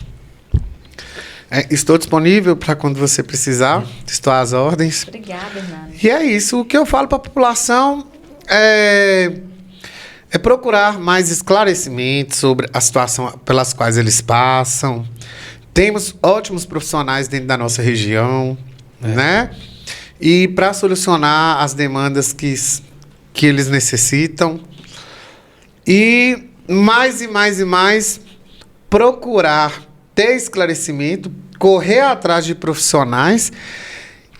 Estou disponível para quando você precisar, estou às ordens. Obrigada, Hernani. E é isso, o que eu falo para a população é procurar mais esclarecimento sobre a situação pelas quais eles passam. Temos ótimos profissionais dentro da nossa região, né? E para solucionar as demandas que eles necessitam. E mais, procurar ter esclarecimento, correr atrás de profissionais,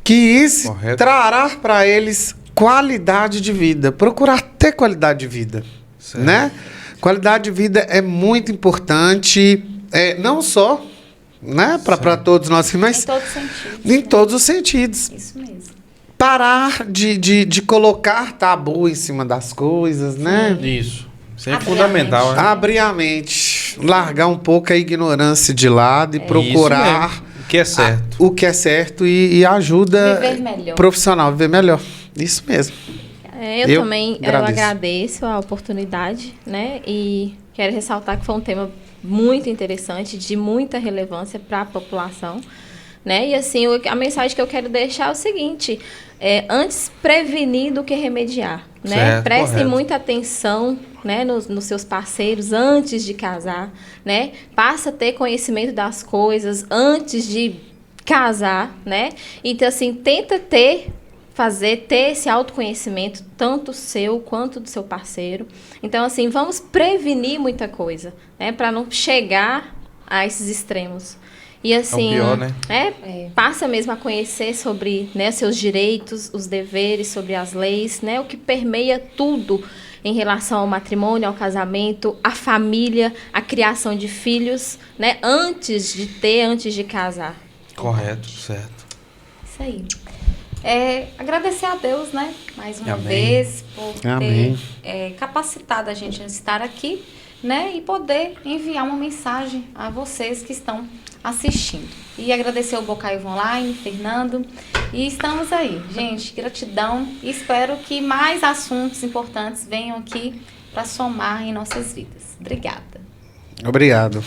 que isso trará para eles qualidade de vida. Procurar ter qualidade de vida. Certo. Né? Qualidade de vida é muito importante, não só, né, para todos nós, mas em todos os sentidos. Isso mesmo. Parar de colocar tabu em cima das coisas, né? Isso. Isso é fundamental, né? Abrir a mente, largar um pouco a ignorância de lado e procurar o que é certo. O que é certo e ajuda profissional, viver melhor. Isso mesmo. Eu também agradeço a oportunidade, né? E quero ressaltar que foi um tema muito interessante, de muita relevância para a população, né? E assim, a mensagem que eu quero deixar é o seguinte: antes prevenir do que remediar, né? Certo, prestem muita atenção, né, nos seus parceiros antes de casar, né? Passa a ter conhecimento das coisas antes de casar, né? Então, assim, tenta ter esse autoconhecimento, tanto seu quanto do seu parceiro. Então, assim, vamos prevenir muita coisa, né? Para não chegar a esses extremos. E assim, é o pior, né? Passa mesmo a conhecer sobre, né, seus direitos, os deveres, sobre as leis, né? O que permeia tudo em relação ao matrimônio, ao casamento, à família, à criação de filhos, né? Antes de casar. Correto, certo. Isso aí. Agradecer a Deus, né? Mais uma vez, por ter capacitado a gente a estar aqui, né? E poder enviar uma mensagem a vocês que estão assistindo. E agradecer o Bocaiúva Online, Fernando. E estamos aí, gente. Gratidão. E espero que mais assuntos importantes venham aqui para somar em nossas vidas. Obrigada. Obrigado.